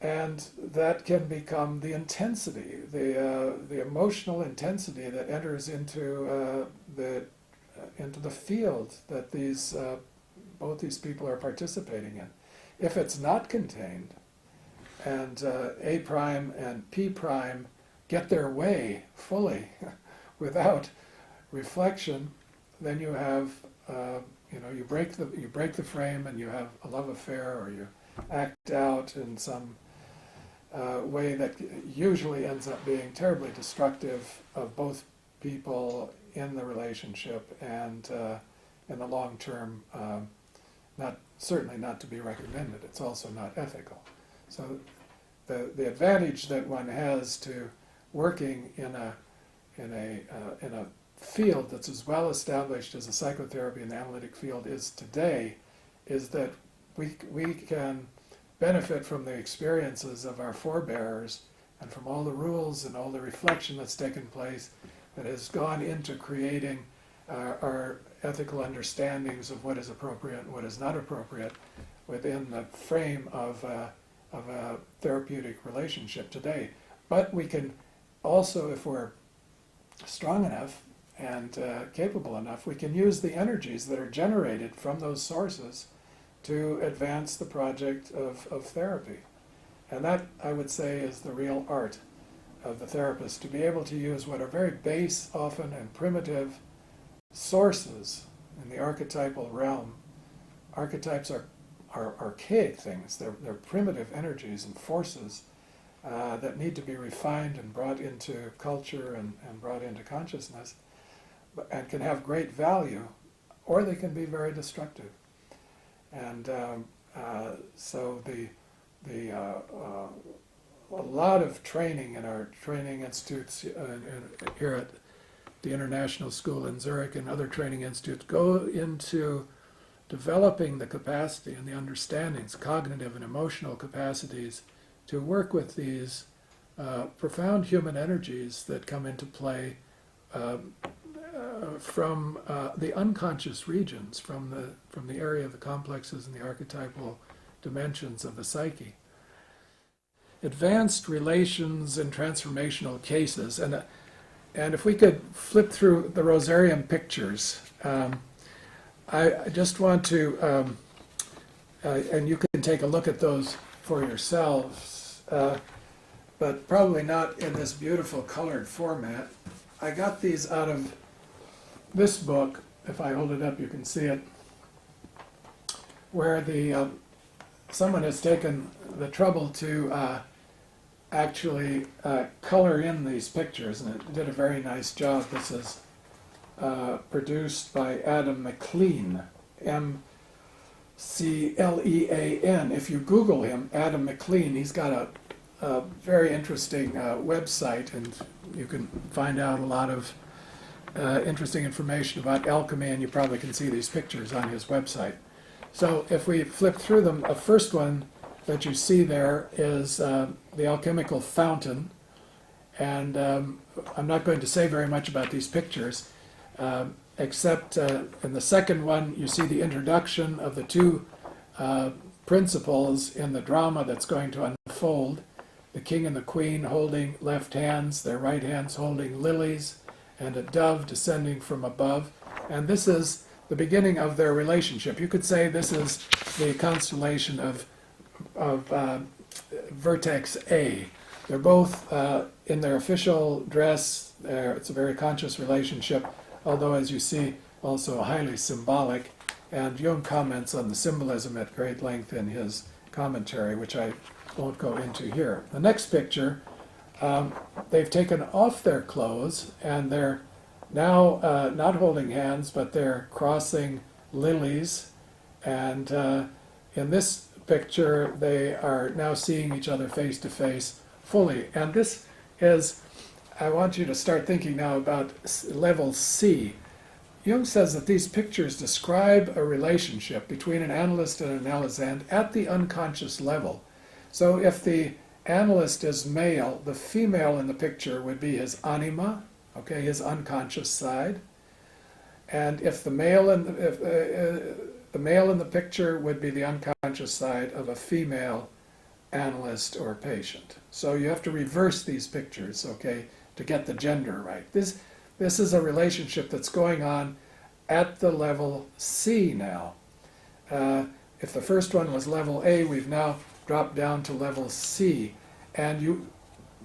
And that can become the intensity, the emotional intensity that enters into the field that both these people are participating in. If it's not contained, and A prime and P prime get their way fully without reflection, then you have you break the frame and you have a love affair, or you act out in some way that usually ends up being terribly destructive of both people in the relationship, and in the long term, certainly not to be recommended. It's also not ethical. So the advantage that one has to working in a field that's as well established as the psychotherapy and the analytic field is today, is that we can benefit from the experiences of our forebears and from all the rules and all the reflection that's taken place that has gone into creating our ethical understandings of what is appropriate and what is not appropriate within the frame of a therapeutic relationship today. But we can also, if we're strong enough and capable enough, we can use the energies that are generated from those sources to advance the project of therapy. And that, I would say, is the real art of the therapist, to be able to use what are very base, often, and primitive sources in the archetypal realm. Archetypes are archaic things. They're primitive energies and forces that need to be refined and brought into culture and brought into consciousness, and can have great value, or they can be very destructive. And so a lot of training in our training institutes here at the International School in Zurich and other training institutes go into developing the capacity and the understandings, cognitive and emotional capacities, to work with these profound human energies that come into play from the unconscious regions, from the area of the complexes and the archetypal dimensions of the psyche. Advanced relations and transformational cases, and if we could flip through the Rosarium pictures, I just want to, and you can take a look at those for yourselves, but probably not in this beautiful colored format. I got these out of this book. If I hold it up, you can see it, where someone has taken the trouble to actually color in these pictures, and it did a very nice job. This is produced by Adam McLean, M-C-L-E-A-N. If you Google him, Adam McLean, he's got a very interesting website, and you can find out a lot of interesting information about alchemy, and you probably can see these pictures on his website. So if we flip through them, the first one that you see there is the alchemical fountain, and I'm not going to say very much about these pictures, except in the second one you see the introduction of the two principles in the drama that's going to unfold. The king and the queen holding left hands, their right hands holding lilies, and a dove descending from above. And this is the beginning of their relationship. You could say this is the constellation of Vertex A. They're both in their official dress. It's a very conscious relationship, although, as you see, also highly symbolic. And Jung comments on the symbolism at great length in his commentary, which I won't go into here. The next picture, they've taken off their clothes, and they're now not holding hands, but they're crossing lilies. And in this picture, they are now seeing each other face to face fully. And this is, I want you to start thinking now about level C. Jung says that these pictures describe a relationship between an analyst and an analysand at the unconscious level. So if the analyst is male, the female in the picture would be his anima, okay, his unconscious side. And if the male in the male in the picture would be the unconscious side of a female analyst or patient. So you have to reverse these pictures, okay, to get the gender right. This is a relationship that's going on at the level C now. If the first one was level A, we've now dropped down to level C. And you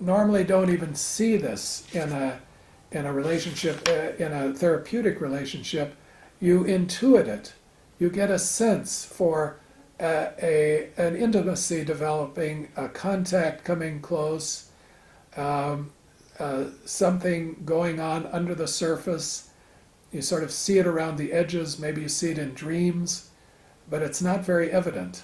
normally don't even see this in a relationship, in a therapeutic relationship. You intuit it. You get a sense for an intimacy developing, a contact coming close, something going on under the surface. You sort of see it around the edges, maybe you see it in dreams, but it's not very evident.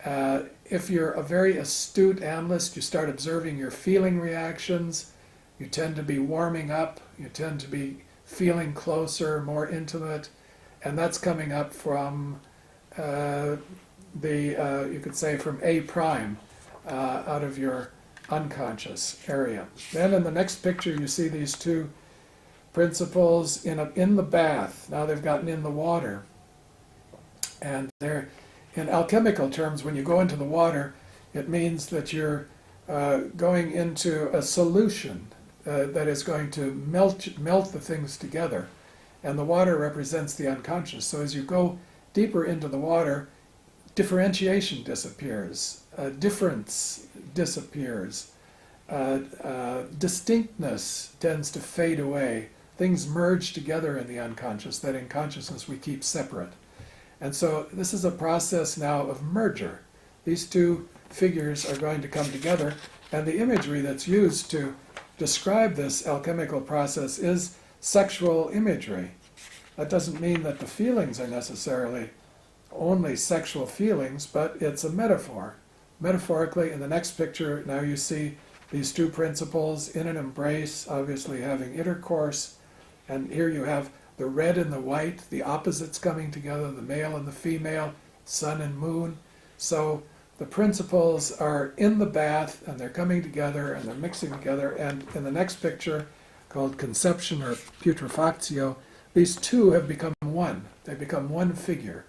If you're a very astute analyst, you start observing your feeling reactions, You tend to be warming up. You tend to be feeling closer, more intimate. And that's coming up from you could say from A prime, out of your unconscious area. Then in the next picture you see these two principles in the bath. Now they've gotten in the water. And they're, in alchemical terms, when you go into the water, it means that you're going into a solution that is going to melt the things together. And the water represents the unconscious. So as you go deeper into the water, differentiation disappears, difference disappears, distinctness tends to fade away. Things merge together in the unconscious that in consciousness we keep separate. And so this is a process now of merger. These two figures are going to come together, and the imagery that's used to describe this alchemical process is sexual imagery. That doesn't mean that the feelings are necessarily only sexual feelings, but it's a metaphor. Metaphorically, in the next picture, now you see these two principles in an embrace, obviously having intercourse, and here you have the red and the white, the opposites coming together, the male and the female, sun and moon. So the principles are in the bath, and they're coming together, and they're mixing together, and in the next picture, called conception or putrefactio, these two have become one. They become one figure.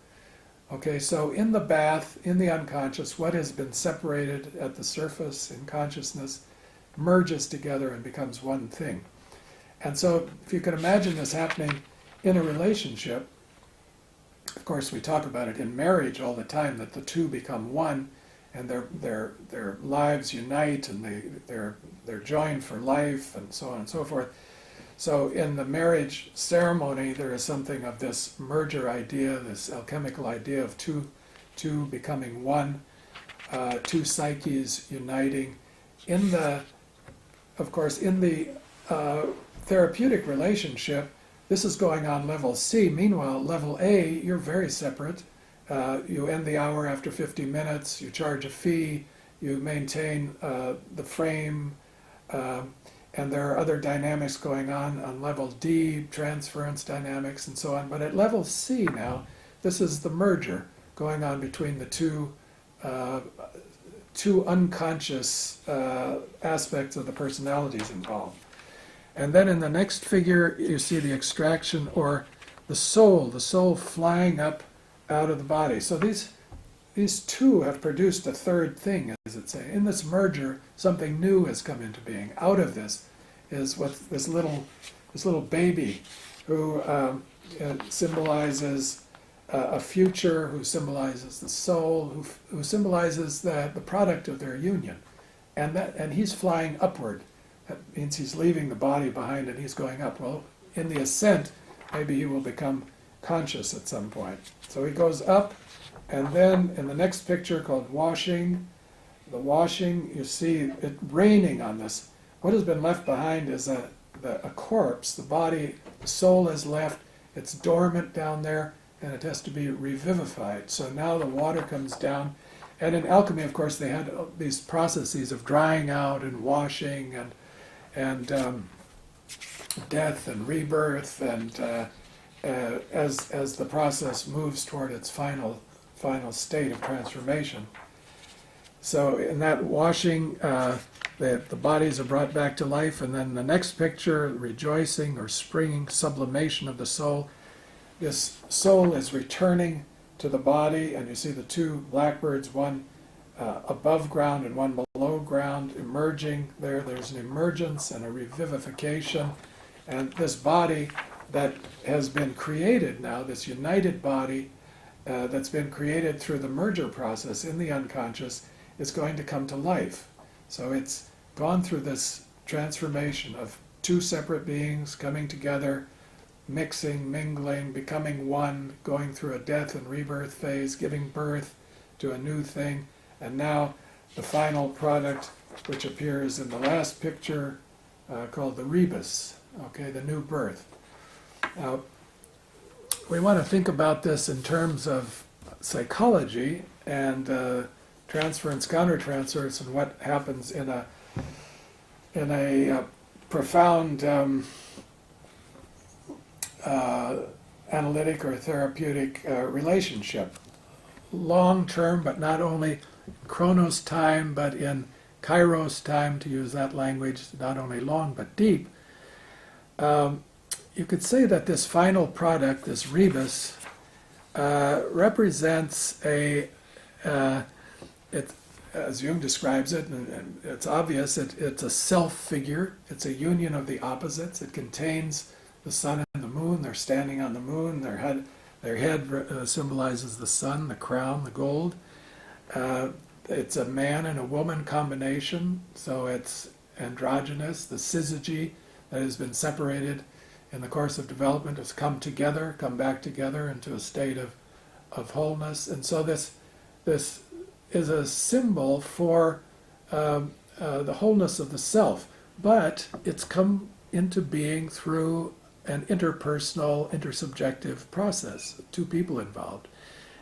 Okay, so in the bath, in the unconscious, what has been separated at the surface in consciousness merges together and becomes one thing. And so if you can imagine this happening in a relationship, of course we talk about it in marriage all the time, that the two become one, and their lives unite, and they're joined for life, and so on and so forth. So in the marriage ceremony, there is something of this merger idea, this alchemical idea of two becoming one, two psyches uniting. Of course, in the therapeutic relationship, this is going on level C. Meanwhile, level A, you're very separate. You end the hour after 50 minutes, you charge a fee, you maintain the frame, and there are other dynamics going on level D, transference dynamics and so on. But at level C now, this is the merger going on between the two unconscious aspects of the personalities involved. And then in the next figure, you see the extraction, or the soul flying up out of the body. So these two have produced a third thing, as it say. In this merger, something new has come into being. Out of this is what this little baby who symbolizes a future, who symbolizes the soul, who symbolizes the product of their union. And he's flying upward. That means he's leaving the body behind and he's going up. Well, in the ascent, maybe he will become conscious at some point. So he goes up, and then in the next picture called washing, the washing, you see it raining on this. What has been left behind is a corpse. The body, the soul has left, it's dormant down there, and it has to be revivified. So now the water comes down. And in alchemy, of course, they had these processes of drying out and washing and death and rebirth, and as the process moves toward its final state of transformation. So in that washing, the bodies are brought back to life, and then the next picture, rejoicing or springing, sublimation of the soul. This soul is returning to the body, and you see the two blackbirds, one above ground and one below ground, emerging there. There's an emergence and a revivification, and this body that has been created now, this united body that's been created through the merger process in the unconscious, is going to come to life. So it's gone through this transformation of two separate beings coming together, mixing, mingling, becoming one, going through a death and rebirth phase, giving birth to a new thing, and now the final product, which appears in the last picture, called the rebus, okay, the new birth. Now, we want to think about this in terms of psychology and transference, countertransference, and what happens in a profound analytic or therapeutic relationship. Long term, but not only chronos time, but in kairos time, to use that language, not only long but deep. You could say that this final product, this rebus, represents as Jung describes it, and it's obvious, it's a self figure. It's a union of the opposites. It contains the sun and the moon. They're standing on the moon. Their head symbolizes the sun, the crown, the gold. It's a man and a woman combination, so it's androgynous. The syzygy that has been separated in the course of development has come together, come back together into a state of wholeness. And so this is a symbol for the wholeness of the self, but it's come into being through an interpersonal, intersubjective process, two people involved.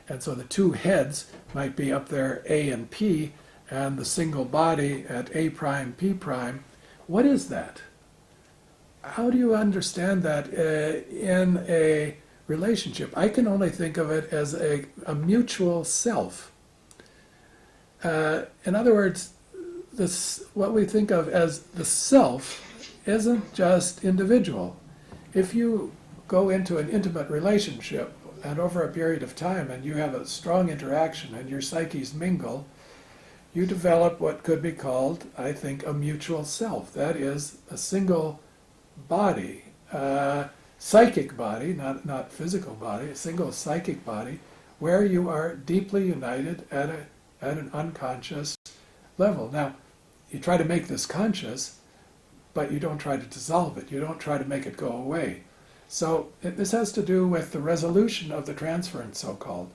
And so the two heads might be up there, A and P, and the single body at A prime, P prime. What is that? How do you understand that in a relationship? I can only think of it as a mutual self. In other words, what we think of as the self isn't just individual. If you go into an intimate relationship and over a period of time and you have a strong interaction and your psyches mingle, you develop what could be called, I think, a mutual self. That is a single body, psychic body, not physical body, a single psychic body, where you are deeply united at an unconscious level. Now, you try to make this conscious, but you don't try to dissolve it. You don't try to make it go away. So this has to do with the resolution of the transference, so-called.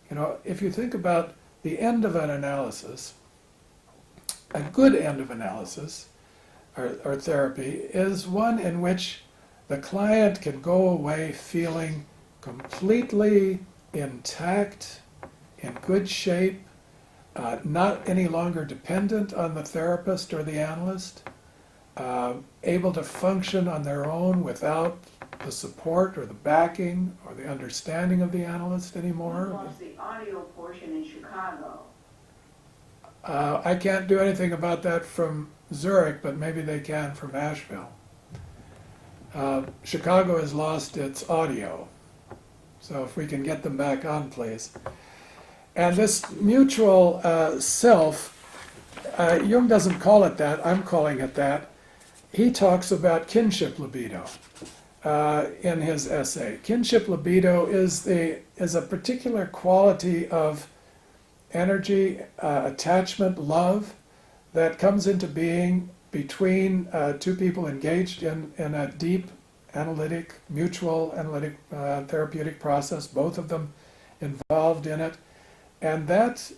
You know, if you think about the end of an analysis, a good end of analysis or therapy is one in which the client can go away feeling completely intact, in good shape, not any longer dependent on the therapist or the analyst, able to function on their own without the support or the backing or the understanding of the analyst anymore. What was the audio portion in Chicago? I can't do anything about that from Zurich, but maybe they can from Asheville. Chicago has lost its audio, so if we can get them back on, please. And this mutual self, Jung doesn't call it that, I'm calling it that. He talks about kinship libido in his essay. Kinship libido is a particular quality of energy, attachment, love that comes into being between two people engaged in a deep analytic, mutual analytic therapeutic process, both of them involved in it. And that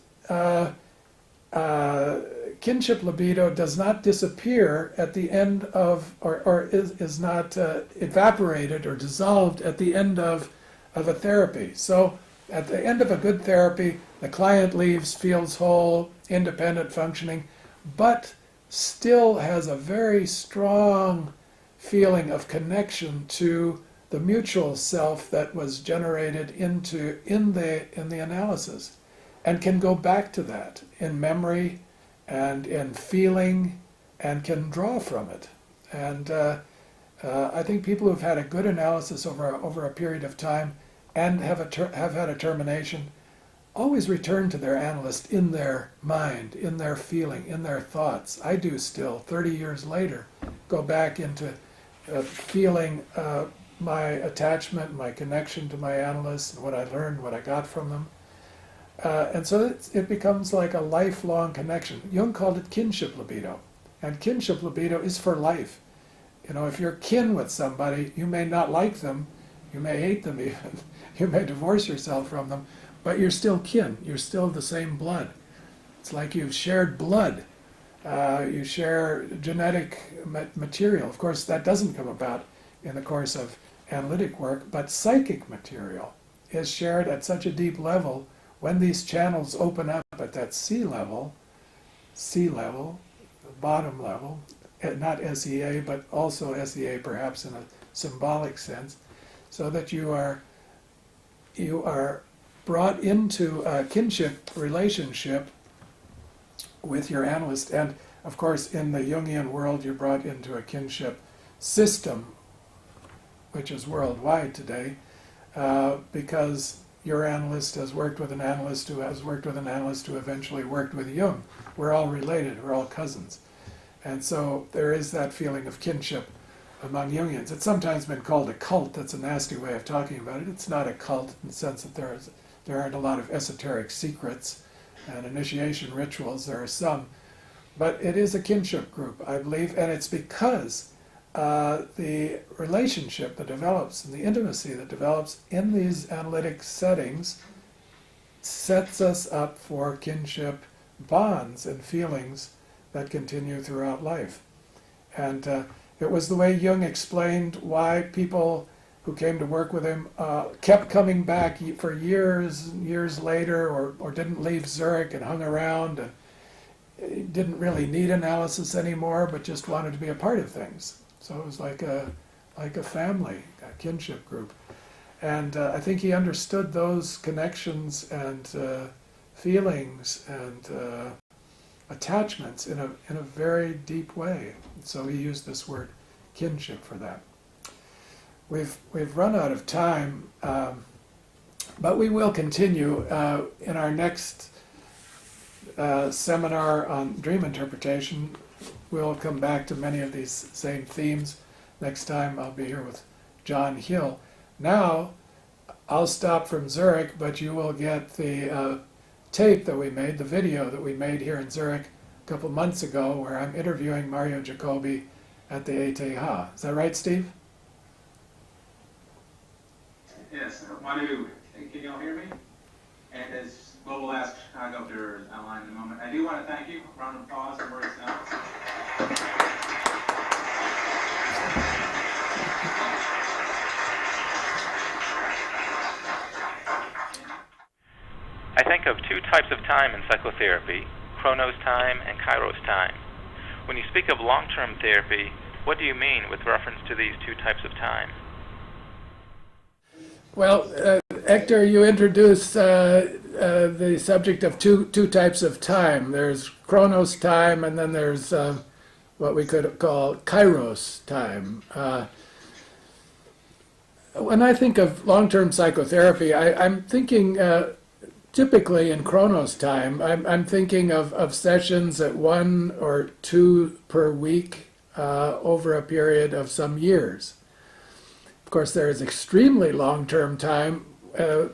kinship libido does not disappear at the end of, or is not evaporated or dissolved at the end of a therapy. So at the end of a good therapy, the client leaves, feels whole, independent functioning, but still has a very strong feeling of connection to the mutual self that was generated in the analysis, and can go back to that in memory and in feeling, and can draw from it. And I think people who've had a good analysis over a period of time and have had a termination always return to their analyst in their mind, in their feeling, in their thoughts. I do still, 30 years later, go back into feeling my attachment, my connection to my analyst, and what I learned, what I got from them. And so it becomes like a lifelong connection. Jung called it kinship libido. And kinship libido is for life. You know, if you're kin with somebody, you may not like them, you may hate them even, you may divorce yourself from them, but you're still kin, you're still the same blood. It's like you've shared blood, you share genetic material. Of course, that doesn't come about in the course of analytic work, but psychic material is shared at such a deep level. When these channels open up at that sea level, the bottom level, not SEA, but also SEA perhaps in a symbolic sense, so that you are brought into a kinship relationship with your analyst. And of course, in the Jungian world, you're brought into a kinship system, which is worldwide today, because your analyst has worked with an analyst who has worked with an analyst who eventually worked with Jung. We're all related, we're all cousins. And so there is that feeling of kinship among Jungians. It's sometimes been called a cult. That's a nasty way of talking about it. It's not a cult in the sense that there aren't a lot of esoteric secrets and initiation rituals. There are some. But it is a kinship group, I believe, and it's because the relationship that develops and the intimacy that develops in these analytic settings sets us up for kinship bonds and feelings that continue throughout life. And it was the way Jung explained why people who came to work with him kept coming back for years and years later, or didn't leave Zurich and hung around and didn't really need analysis anymore, but just wanted to be a part of things. So it was like a family, a kinship group. And I think he understood those connections and feelings and attachments in a very deep way. So he used this word kinship for that. We've run out of time, but we will continue in our next seminar on dream interpretation. We'll come back to many of these same themes. Next time I'll be here with John Hill. Now I'll stop from Zurich, but you will get the tape that we made, the video that we made here in Zurich a couple months ago, where I'm interviewing Mario Jacobi at the ETH. Is that right, Steve? Yes, Manu, can you all hear me? And as Global Ask Chicago Tour outlined in a moment, I do want to thank you. Round of applause for Maurice Ellis. I think of two types of time in psychotherapy, chronos time and kairos time. When you speak of long-term therapy, what do you mean with reference to these two types of time? Well, Hector, you introduced the subject of two types of time. There's chronos time, and then there's what we could call kairos time. When I think of long-term psychotherapy, I'm thinking typically in chronos time. I'm thinking of sessions at 1 or 2 per week over a period of some years. Of course, there is extremely long-term time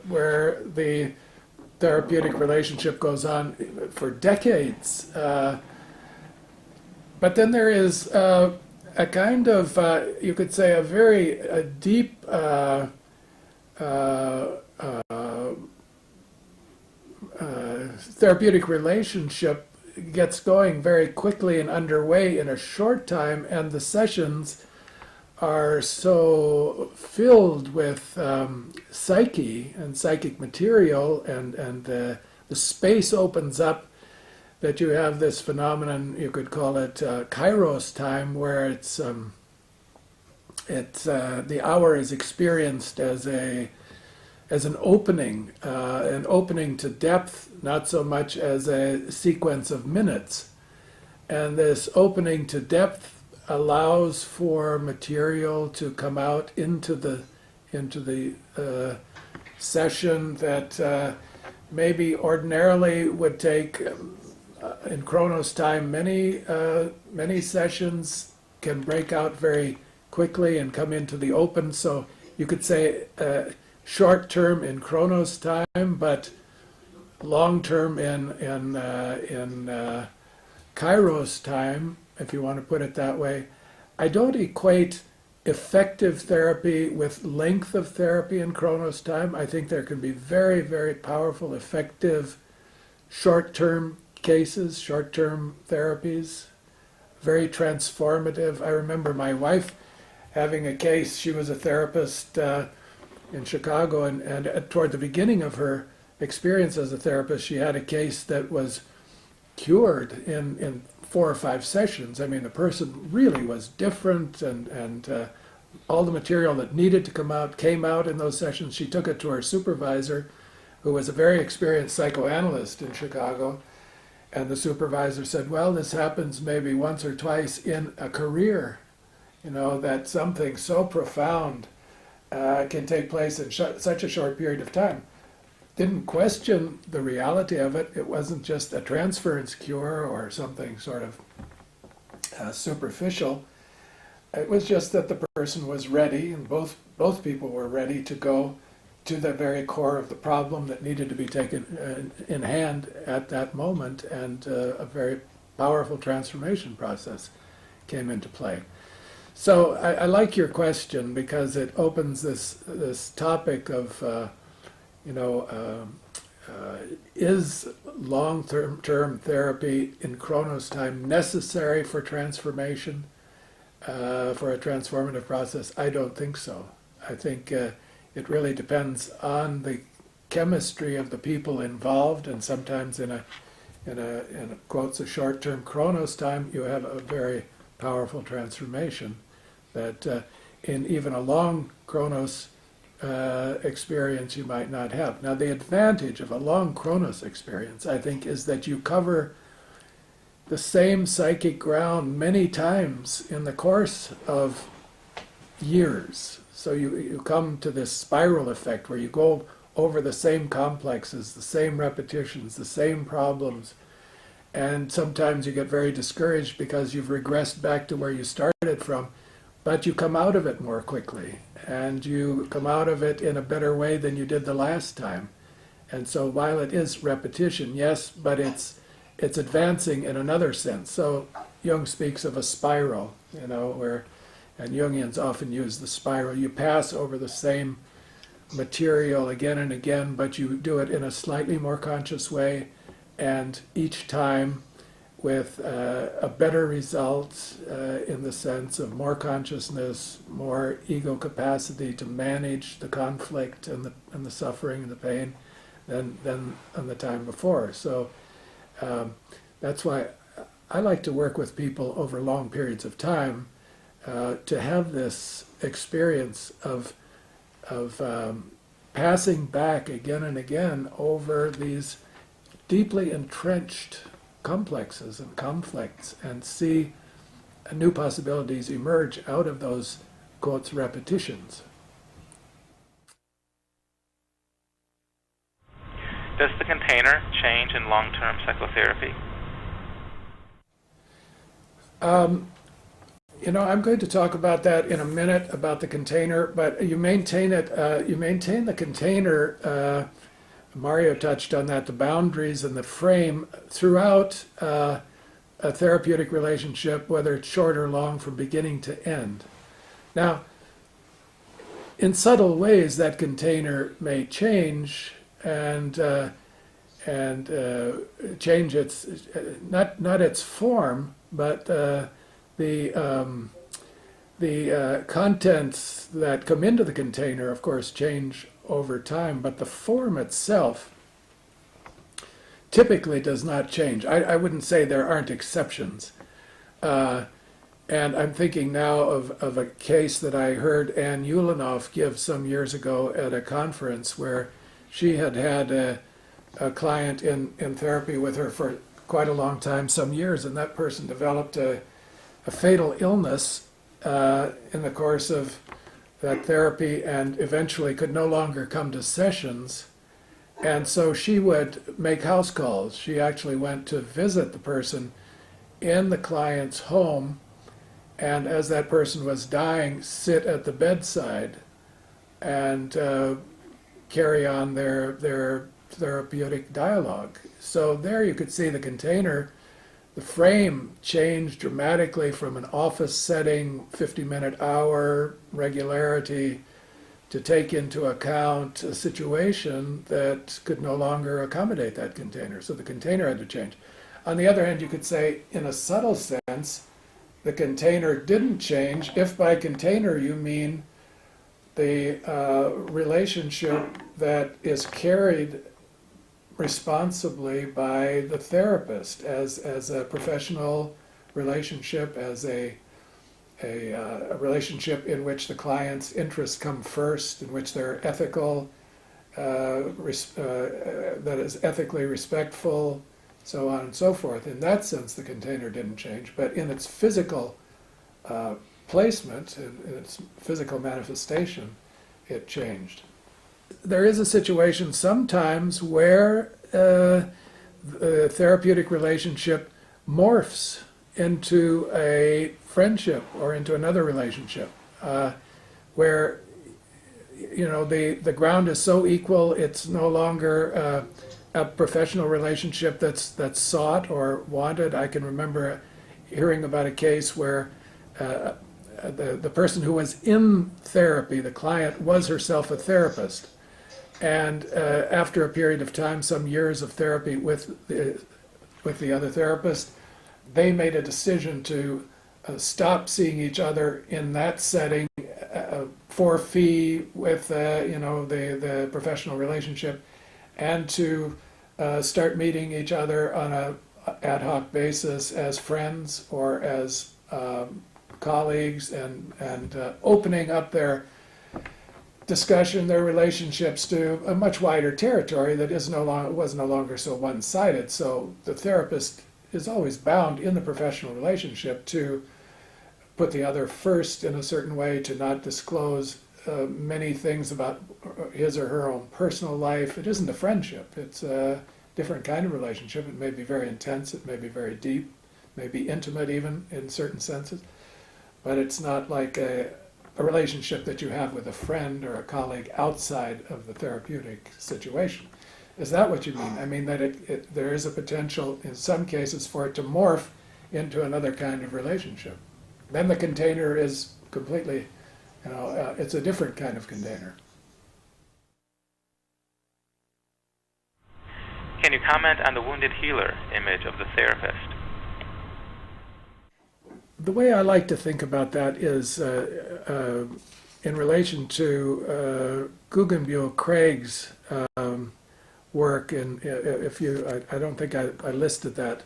where the therapeutic relationship goes on for decades. But then there is a kind of, you could say, a very deep therapeutic relationship gets going very quickly and underway in a short time, and the sessions are so filled with psyche and psychic material, and the space opens up that you have this phenomenon, you could call it kairos time, where it's the hour is experienced as an opening to depth, not so much as a sequence of minutes. And this opening to depth allows for material to come out into the session that maybe ordinarily would take in chronos time many sessions can break out very quickly and come into the open. So you could say short term in chronos time, but long term in kairos time, if you want to put it that way. I don't equate effective therapy with length of therapy in chronos time. I think there can be very, very powerful, effective short-term cases, short-term therapies, very transformative. I remember my wife having a case. She was a therapist in Chicago, and toward the beginning of her experience as a therapist, she had a case that was cured in 4 or 5 sessions. I mean, the person really was different, and all the material that needed to come out came out in those sessions. She took it to her supervisor, who was a very experienced psychoanalyst in Chicago, and the supervisor said, well, this happens maybe once or twice in a career, that something so profound can take place in such a short period of time. Didn't question the reality of it. It wasn't just a transference cure or something sort of superficial. It was just that the person was ready, and both people were ready to go to the very core of the problem that needed to be taken in hand at that moment, and a very powerful transformation process came into play. So I like your question, because it opens this topic of is long-term therapy in Chronos time necessary for transformation, for a transformative process? I don't think so. I think it really depends on the chemistry of the people involved, and sometimes in a quotes a short-term Chronos time, you have a very powerful transformation that in even a long Chronos experience you might not have. Now, the advantage of a long Chronos experience, I think, is that you cover the same psychic ground many times in the course of years. So you come to this spiral effect where you go over the same complexes, the same repetitions, the same problems, and sometimes you get very discouraged because you've regressed back to where you started from, but you come out of it more quickly, and you come out of it in a better way than you did the last time. And so while it is repetition, yes, but it's advancing in another sense. So Jung speaks of a spiral, where, and Jungians often use the spiral. You pass over the same material again and again, but you do it in a slightly more conscious way, and each time with a better result in the sense of more consciousness, more ego capacity to manage the conflict and the suffering and the pain than on the time before. So that's why I like to work with people over long periods of time to have this experience of passing back again and again over these deeply entrenched complexes and conflicts, and see new possibilities emerge out of those, quotes, repetitions. Does the container change in long-term psychotherapy? I'm going to talk about that in a minute, about the container, but you maintain it. You maintain the container. Mario touched on that, the boundaries and the frame throughout a therapeutic relationship, whether it's short or long, from beginning to end. Now, in subtle ways, that container may change and change its not its form, but the contents that come into the container, of course, change over time, but the form itself typically does not change. I wouldn't say there aren't exceptions. And I'm thinking now of a case that I heard Anne Ulanoff give some years ago at a conference, where she had a client in therapy with her for quite a long time, some years, and that person developed a fatal illness in the course of that therapy, and eventually could no longer come to sessions. And so she would make house calls. She actually went to visit the person in the client's home, and as that person was dying, sit at the bedside and carry on their therapeutic dialogue. So there you could see the container. The frame changed dramatically from an office setting, 50-minute hour regularity, to take into account a situation that could no longer accommodate that container. So the container had to change. On the other hand, you could say, in a subtle sense, the container didn't change, if by container you mean the relationship that is carried responsibly by the therapist as a professional relationship as a relationship in which the client's interests come first, in which they're ethical, that is ethically respectful, so on and so forth. In that sense, the container didn't change, but in its physical placement, in its physical manifestation, it changed. There is a situation sometimes where the therapeutic relationship morphs into a friendship or into another relationship, where the ground is so equal, it's no longer a professional relationship that's sought or wanted. I can remember hearing about a case where the person who was in therapy, the client, was herself a therapist. And after a period of time, some years of therapy with the other therapist, they made a decision to stop seeing each other in that setting for fee with the professional relationship, and to start meeting each other on a ad hoc basis as friends or as colleagues, and opening up their discussion, their relationships, to a much wider territory that was no longer so one-sided. So the therapist is always bound in the professional relationship to put the other first in a certain way, to not disclose many things about his or her own personal life. It isn't a friendship. It's a different kind of relationship. It may be very intense. It may be very deep, may be intimate even in certain senses. But it's not like a relationship that you have with a friend or a colleague outside of the therapeutic situation. Is that what you mean? I mean that there is a potential in some cases for it to morph into another kind of relationship. Then the container is completely, it's a different kind of container. Can you comment on the wounded healer image of the therapist? The way I like to think about that is in relation to Guggenbuhl Craig's work, and I don't think I listed that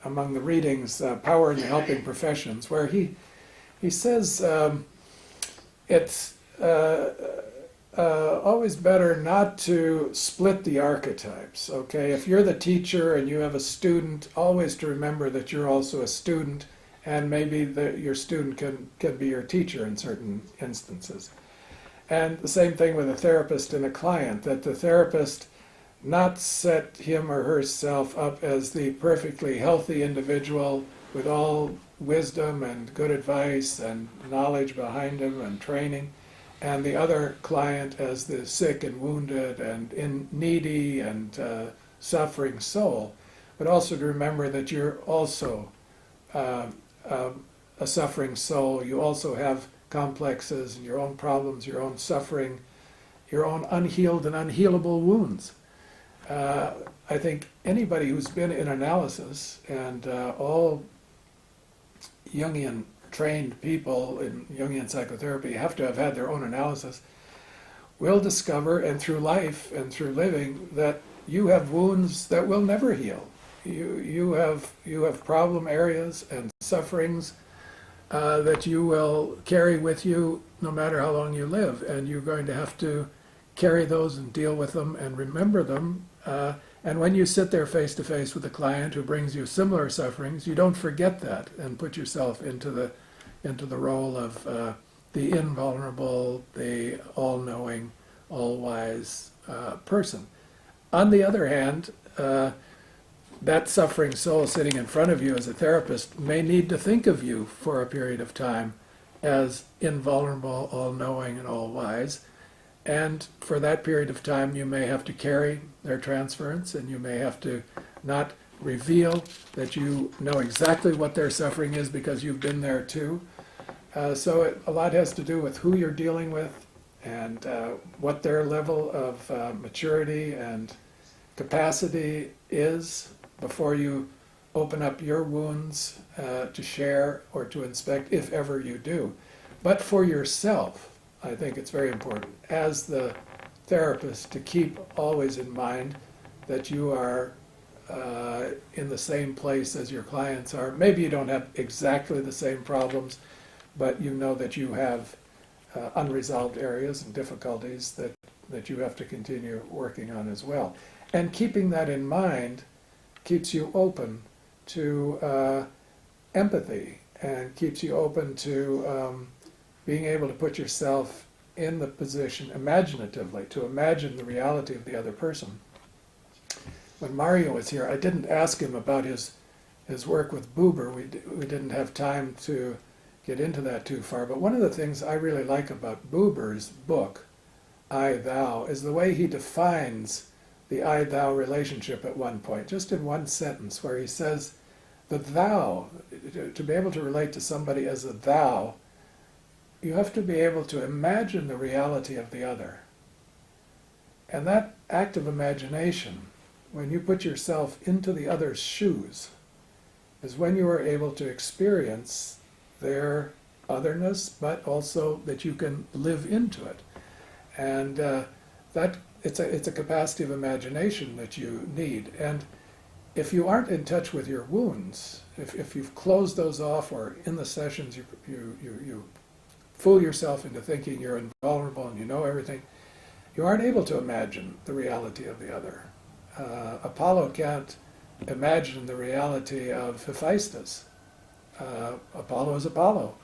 among the readings, Power in the Helping Professions, where he says it's always better not to split the archetypes, okay? If you're the teacher and you have a student, always to remember that you're also a student, and maybe your student can be your teacher in certain instances. And the same thing with a therapist and a client, that the therapist not set him or herself up as the perfectly healthy individual with all wisdom and good advice and knowledge behind him and training, and the other client as the sick and wounded and needy and suffering soul, but also to remember that you're also a suffering soul. You also have complexes and your own problems, your own suffering, your own unhealed and unhealable wounds. I think anybody who's been in analysis, and all Jungian trained people in Jungian psychotherapy have to have had their own analysis, will discover, and through life and through living, that you have wounds that will never heal. You have problem areas and sufferings that you will carry with you no matter how long you live, and you're going to have to carry those and deal with them and remember them. And when you sit there face to face with a client who brings you similar sufferings, you don't forget that and put yourself into the role of the invulnerable, the all-knowing, all-wise person. On the other hand, that suffering soul sitting in front of you as a therapist may need to think of you for a period of time as invulnerable, all-knowing, and all-wise. And for that period of time, you may have to carry their transference, and you may have to not reveal that you know exactly what their suffering is because you've been there too. So a lot has to do with who you're dealing with and what their level of maturity and capacity is before you open up your wounds to share or to inspect, if ever you do. But for yourself, I think it's very important, as the therapist, to keep always in mind that you are in the same place as your clients are. Maybe you don't have exactly the same problems, but you know that you have unresolved areas and difficulties that you have to continue working on as well. And keeping that in mind keeps you open to empathy and keeps you open to being able to put yourself in the position imaginatively, to imagine the reality of the other person. When Mario was here, I didn't ask him about his work with Buber. We didn't have time to get into that too far. But one of the things I really like about Buber's book, I-Thou, is the way he defines the I-Thou relationship at one point, just in one sentence, where he says the thou, to be able to relate to somebody as a thou, you have to be able to imagine the reality of the other. And that act of imagination, when you put yourself into the other's shoes, is when you are able to experience their otherness, but also that you can live into it. And that it's a capacity of imagination that you need. And if you aren't in touch with your wounds, if you've closed those off, or in the sessions you fool yourself into thinking you're invulnerable and you know everything, you aren't able to imagine the reality of the other. Apollo can't imagine the reality of Hephaestus. Apollo is Apollo.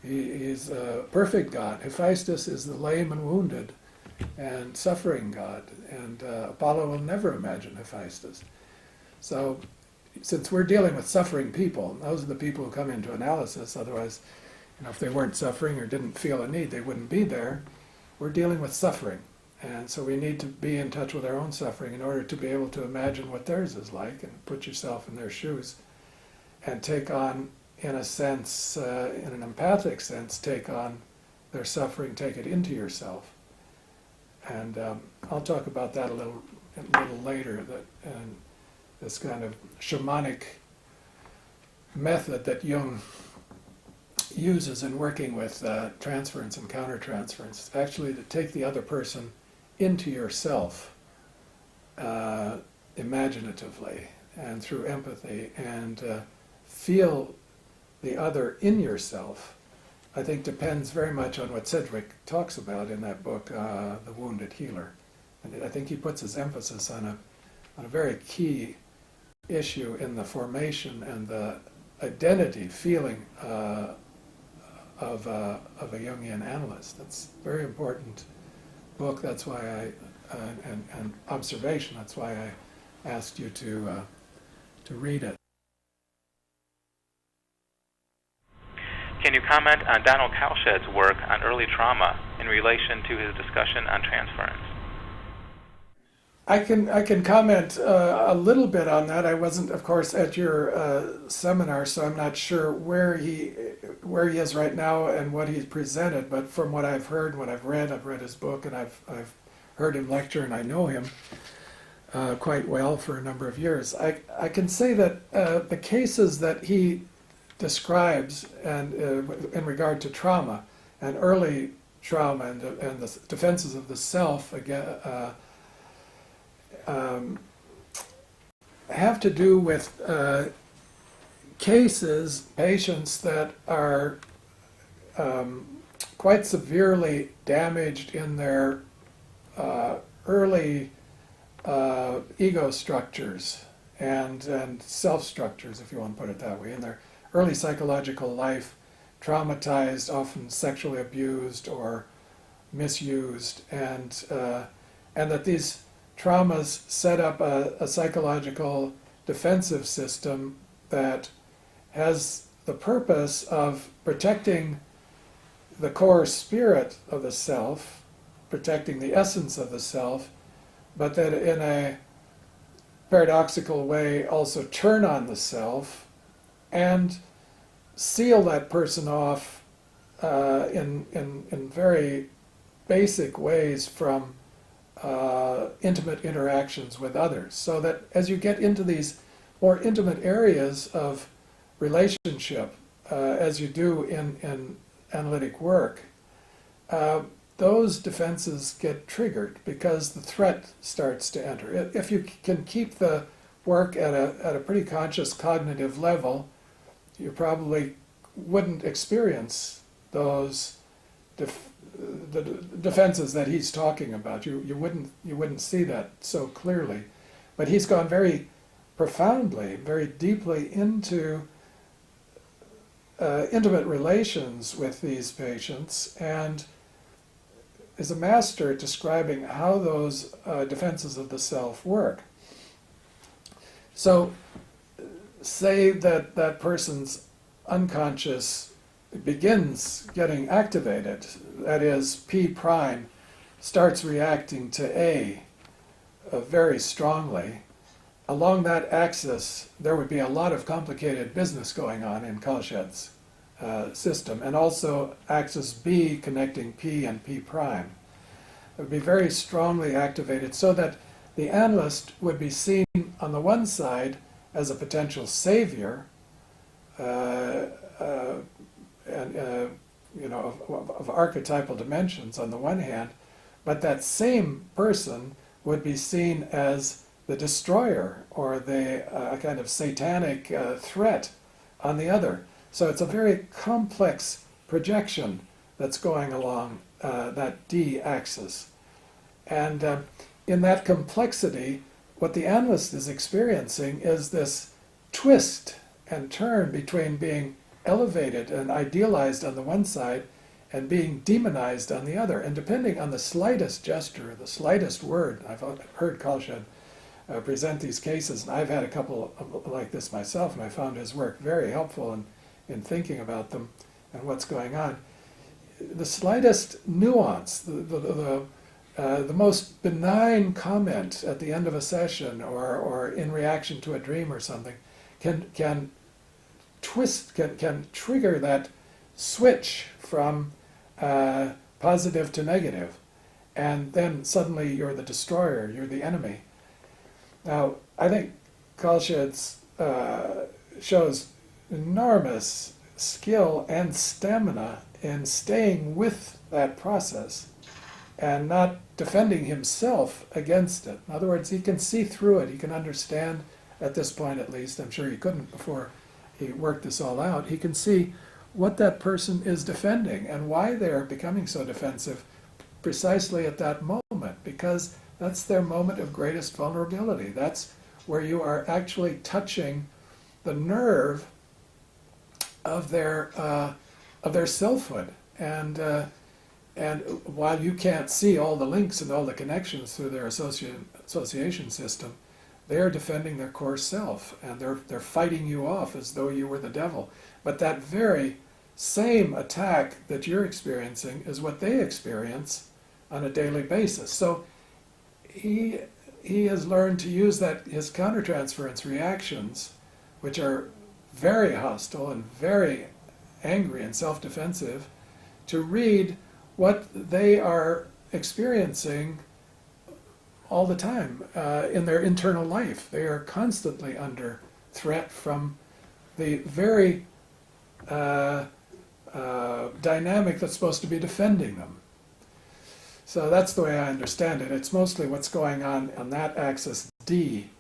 He's a perfect God. Hephaestus is the lame and wounded and suffering God. And Apollo will never imagine Hephaestus. So since we're dealing with suffering people, those are the people who come into analysis. Otherwise, if they weren't suffering or didn't feel a need, they wouldn't be there. We're dealing with suffering. And so we need to be in touch with our own suffering in order to be able to imagine what theirs is like and put yourself in their shoes and take on, in a sense, in an empathic sense, take on their suffering, take it into yourself. And I'll talk about that a little later, and this kind of shamanic method that Jung uses in working with transference and countertransference, actually to take the other person into yourself imaginatively and through empathy, and feel the other in yourself, I think depends very much on what Sedgwick talks about in that book, The Wounded Healer. And I think he puts his emphasis on a very key issue in the formation and the identity feeling of a Jungian analyst. That's a very important book. That's why and observation. That's why I asked you to read it. Can you comment on Donald Cowshed's work on early trauma in relation to his discussion on transference? I can comment a little bit on that. I wasn't, of course, at your seminar, so I'm not sure where he is right now and what he's presented. But from what I've heard, what I've read his book, and I've heard him lecture, and I know him quite well for a number of years. I can say that the cases that he describes, and in regard to trauma and early trauma and the defenses of the self again. Have to do with patients that are quite severely damaged in their early ego structures and self structures, if you want to put it that way, in their early psychological life, traumatized, often sexually abused or misused, and that these traumas set up a psychological defensive system that has the purpose of protecting the core spirit of the self, protecting the essence of the self, but that in a paradoxical way also turn on the self and seal that person off in very basic ways from intimate interactions with others, so that as you get into these more intimate areas of relationship, as you do in analytic work, those defenses get triggered because the threat starts to enter. If you can keep the work at a pretty conscious cognitive level, you probably wouldn't experience those the defenses that he's talking about. You wouldn't see that so clearly. But he's gone very profoundly, very deeply into intimate relations with these patients, and is a master at describing how those defenses of the self work. So, say that that person's unconscious begins getting activated, that is, P prime starts reacting to A very strongly. Along that axis, there would be a lot of complicated business going on in Kalshed's system, and also axis B connecting P and P prime. It would be very strongly activated so that the analyst would be seen on the one side as a potential savior, of archetypal dimensions on the one hand, but that same person would be seen as the destroyer or the kind of satanic threat on the other. So it's a very complex projection that's going along that D axis. And in that complexity, what the analyst is experiencing is this twist and turn between being elevated and idealized on the one side and being demonized on the other. And depending on the slightest gesture, the slightest word, I've heard Kalshed present these cases, and I've had a couple like this myself, and I found his work very helpful in thinking about them and what's going on. The slightest nuance, the most benign comment at the end of a session or in reaction to a dream or something can trigger that switch from positive to negative, and then suddenly you're the destroyer, you're the enemy. Now, I think Kalshed's shows enormous skill and stamina in staying with that process and not defending himself against it. In other words, he can see through it. He can understand, at this point at least, I'm sure he couldn't before he worked this all out, he can see what that person is defending and why they're becoming so defensive precisely at that moment, because that's their moment of greatest vulnerability. That's where you are actually touching the nerve of their selfhood. And while you can't see all the links and all the connections through their association system, they're defending their core self, and they're fighting you off as though you were the devil. But that very same attack that you're experiencing is what they experience on a daily basis. So he has learned to use that, his countertransference reactions, which are very hostile and very angry and self-defensive, to read what they are experiencing all the time in their internal life. They are constantly under threat from the very dynamic that's supposed to be defending them. So that's the way I understand it. It's mostly what's going on that axis D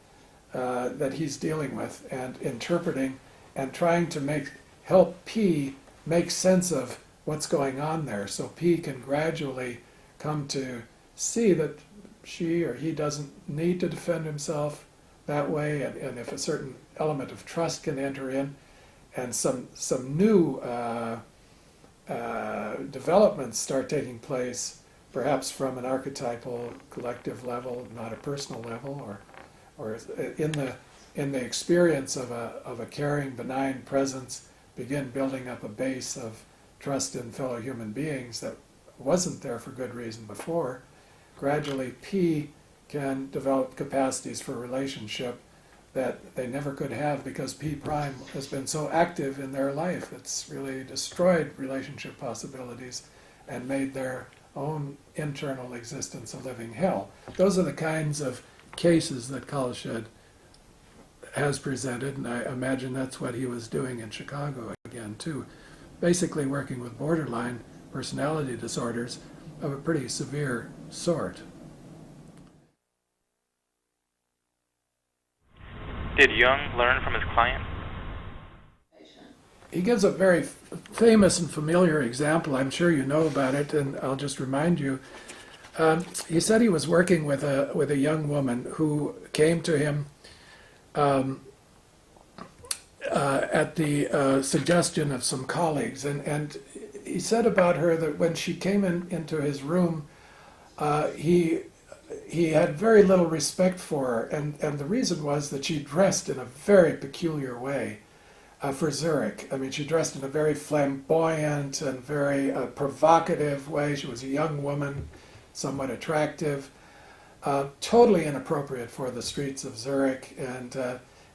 that he's dealing with and interpreting and trying to help P make sense of what's going on there, so P can gradually come to see that she or he doesn't need to defend himself that way, and if a certain element of trust can enter in, and some new developments start taking place, perhaps from an archetypal collective level, not a personal level, or in the experience of a caring, benign presence, begin building up a base of trust in fellow human beings that wasn't there for good reason before. Gradually, P can develop capacities for relationship that they never could have because P prime has been so active in their life. It's really destroyed relationship possibilities and made their own internal existence a living hell. Those are the kinds of cases that Kalshed has presented, and I imagine that's what he was doing in Chicago again too. Basically working with borderline personality disorders of a pretty severe sort. Did Jung learn from his client? He gives a very famous and familiar example. I'm sure you know about it, and I'll just remind you. He said he was working with a young woman who came to him at the suggestion of some colleagues, and he said about her that when she came into his room, he had very little respect for her, and the reason was that she dressed in a very peculiar way. For Zurich. I mean, she dressed in a very flamboyant and very provocative way. She was a young woman, somewhat attractive, totally inappropriate for the streets of Zurich, and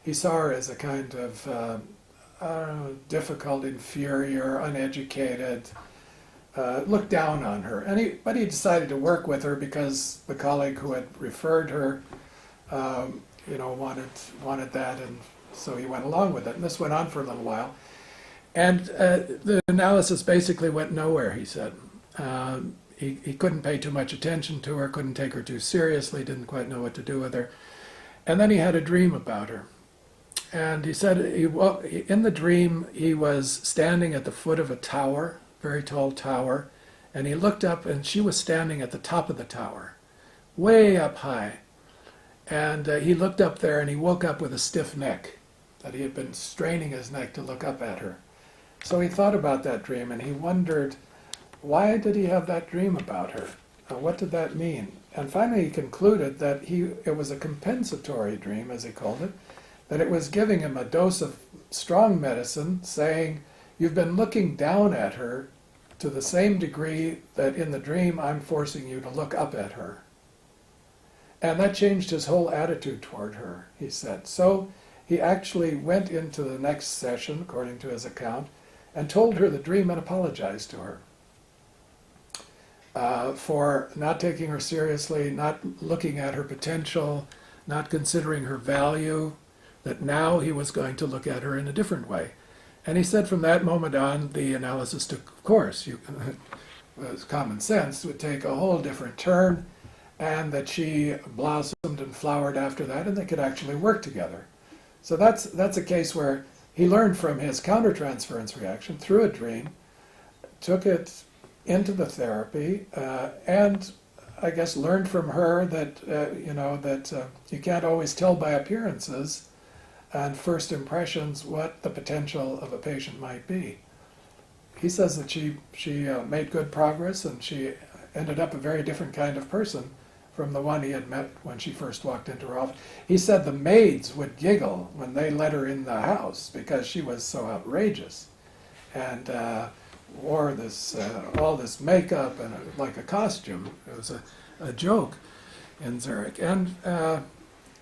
he saw her as a kind of, I don't know, difficult, inferior, uneducated, looked down on her. But he decided to work with her because the colleague who had referred her, wanted that, and so he went along with it, and this went on for a little while. And the analysis basically went nowhere, he said. He couldn't pay too much attention to her, couldn't take her too seriously, didn't quite know what to do with her. And then he had a dream about her. And he said in the dream he was standing at the foot of a tower, very tall tower, and he looked up and she was standing at the top of the tower, way up high. And he looked up there and he woke up with a stiff neck, that he had been straining his neck to look up at her. So he thought about that dream and he wondered, why did he have that dream about her? What did that mean? And finally he concluded that it was a compensatory dream, as he called it, that it was giving him a dose of strong medicine, saying, you've been looking down at her to the same degree that in the dream I'm forcing you to look up at her. And that changed his whole attitude toward her, he said. So he actually went into the next session, according to his account, and told her the dream and apologized to her for not taking her seriously, not looking at her potential, not considering her value, that now he was going to look at her in a different way. And he said from that moment on, the analysis took, of course, common sense, would take a whole different turn, and that she blossomed and flowered after that, and they could actually work together. So that's a case where he learned from his countertransference reaction through a dream, took it into the therapy, and I guess learned from her that you can't always tell by appearances and first impressions what the potential of a patient might be. He says that she made good progress, and she ended up a very different kind of person from the one he had met when she first walked into her office. He said the maids would giggle when they let her in the house because she was so outrageous and wore this all this makeup and like a costume. It was a joke in Zurich. And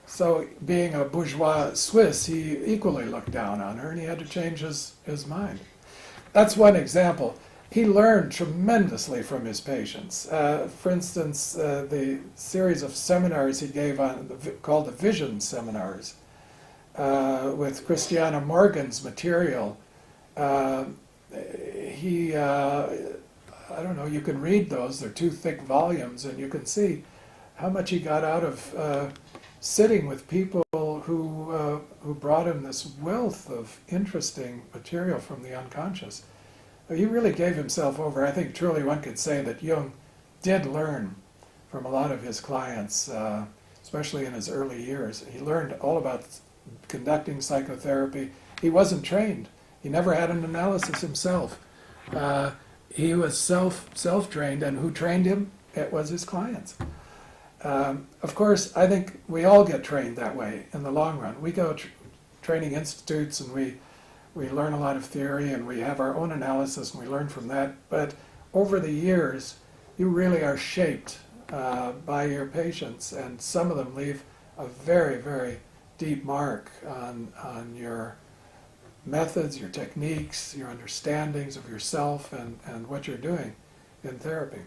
so being a bourgeois Swiss, he equally looked down on her, and he had to change his mind. That's one example. He learned tremendously from his patients. For instance, the series of seminars he gave called the Vision Seminars with Christiana Morgan's material. I don't know, you can read those. They're 2 thick volumes, and you can see how much he got out of sitting with people who brought him this wealth of interesting material from the unconscious. He really gave himself over. I think truly one could say that Jung did learn from a lot of his clients, especially in his early years. He learned all about conducting psychotherapy. He wasn't trained. He never had an analysis himself. He was self-trained, and who trained him? It was his clients. Of course, I think we all get trained that way in the long run. We go training institutes, and we learn a lot of theory, and we have our own analysis, and we learn from that. But over the years, you really are shaped by your patients, and some of them leave a very, very deep mark on your methods, your techniques, your understandings of yourself, and what you're doing in therapy.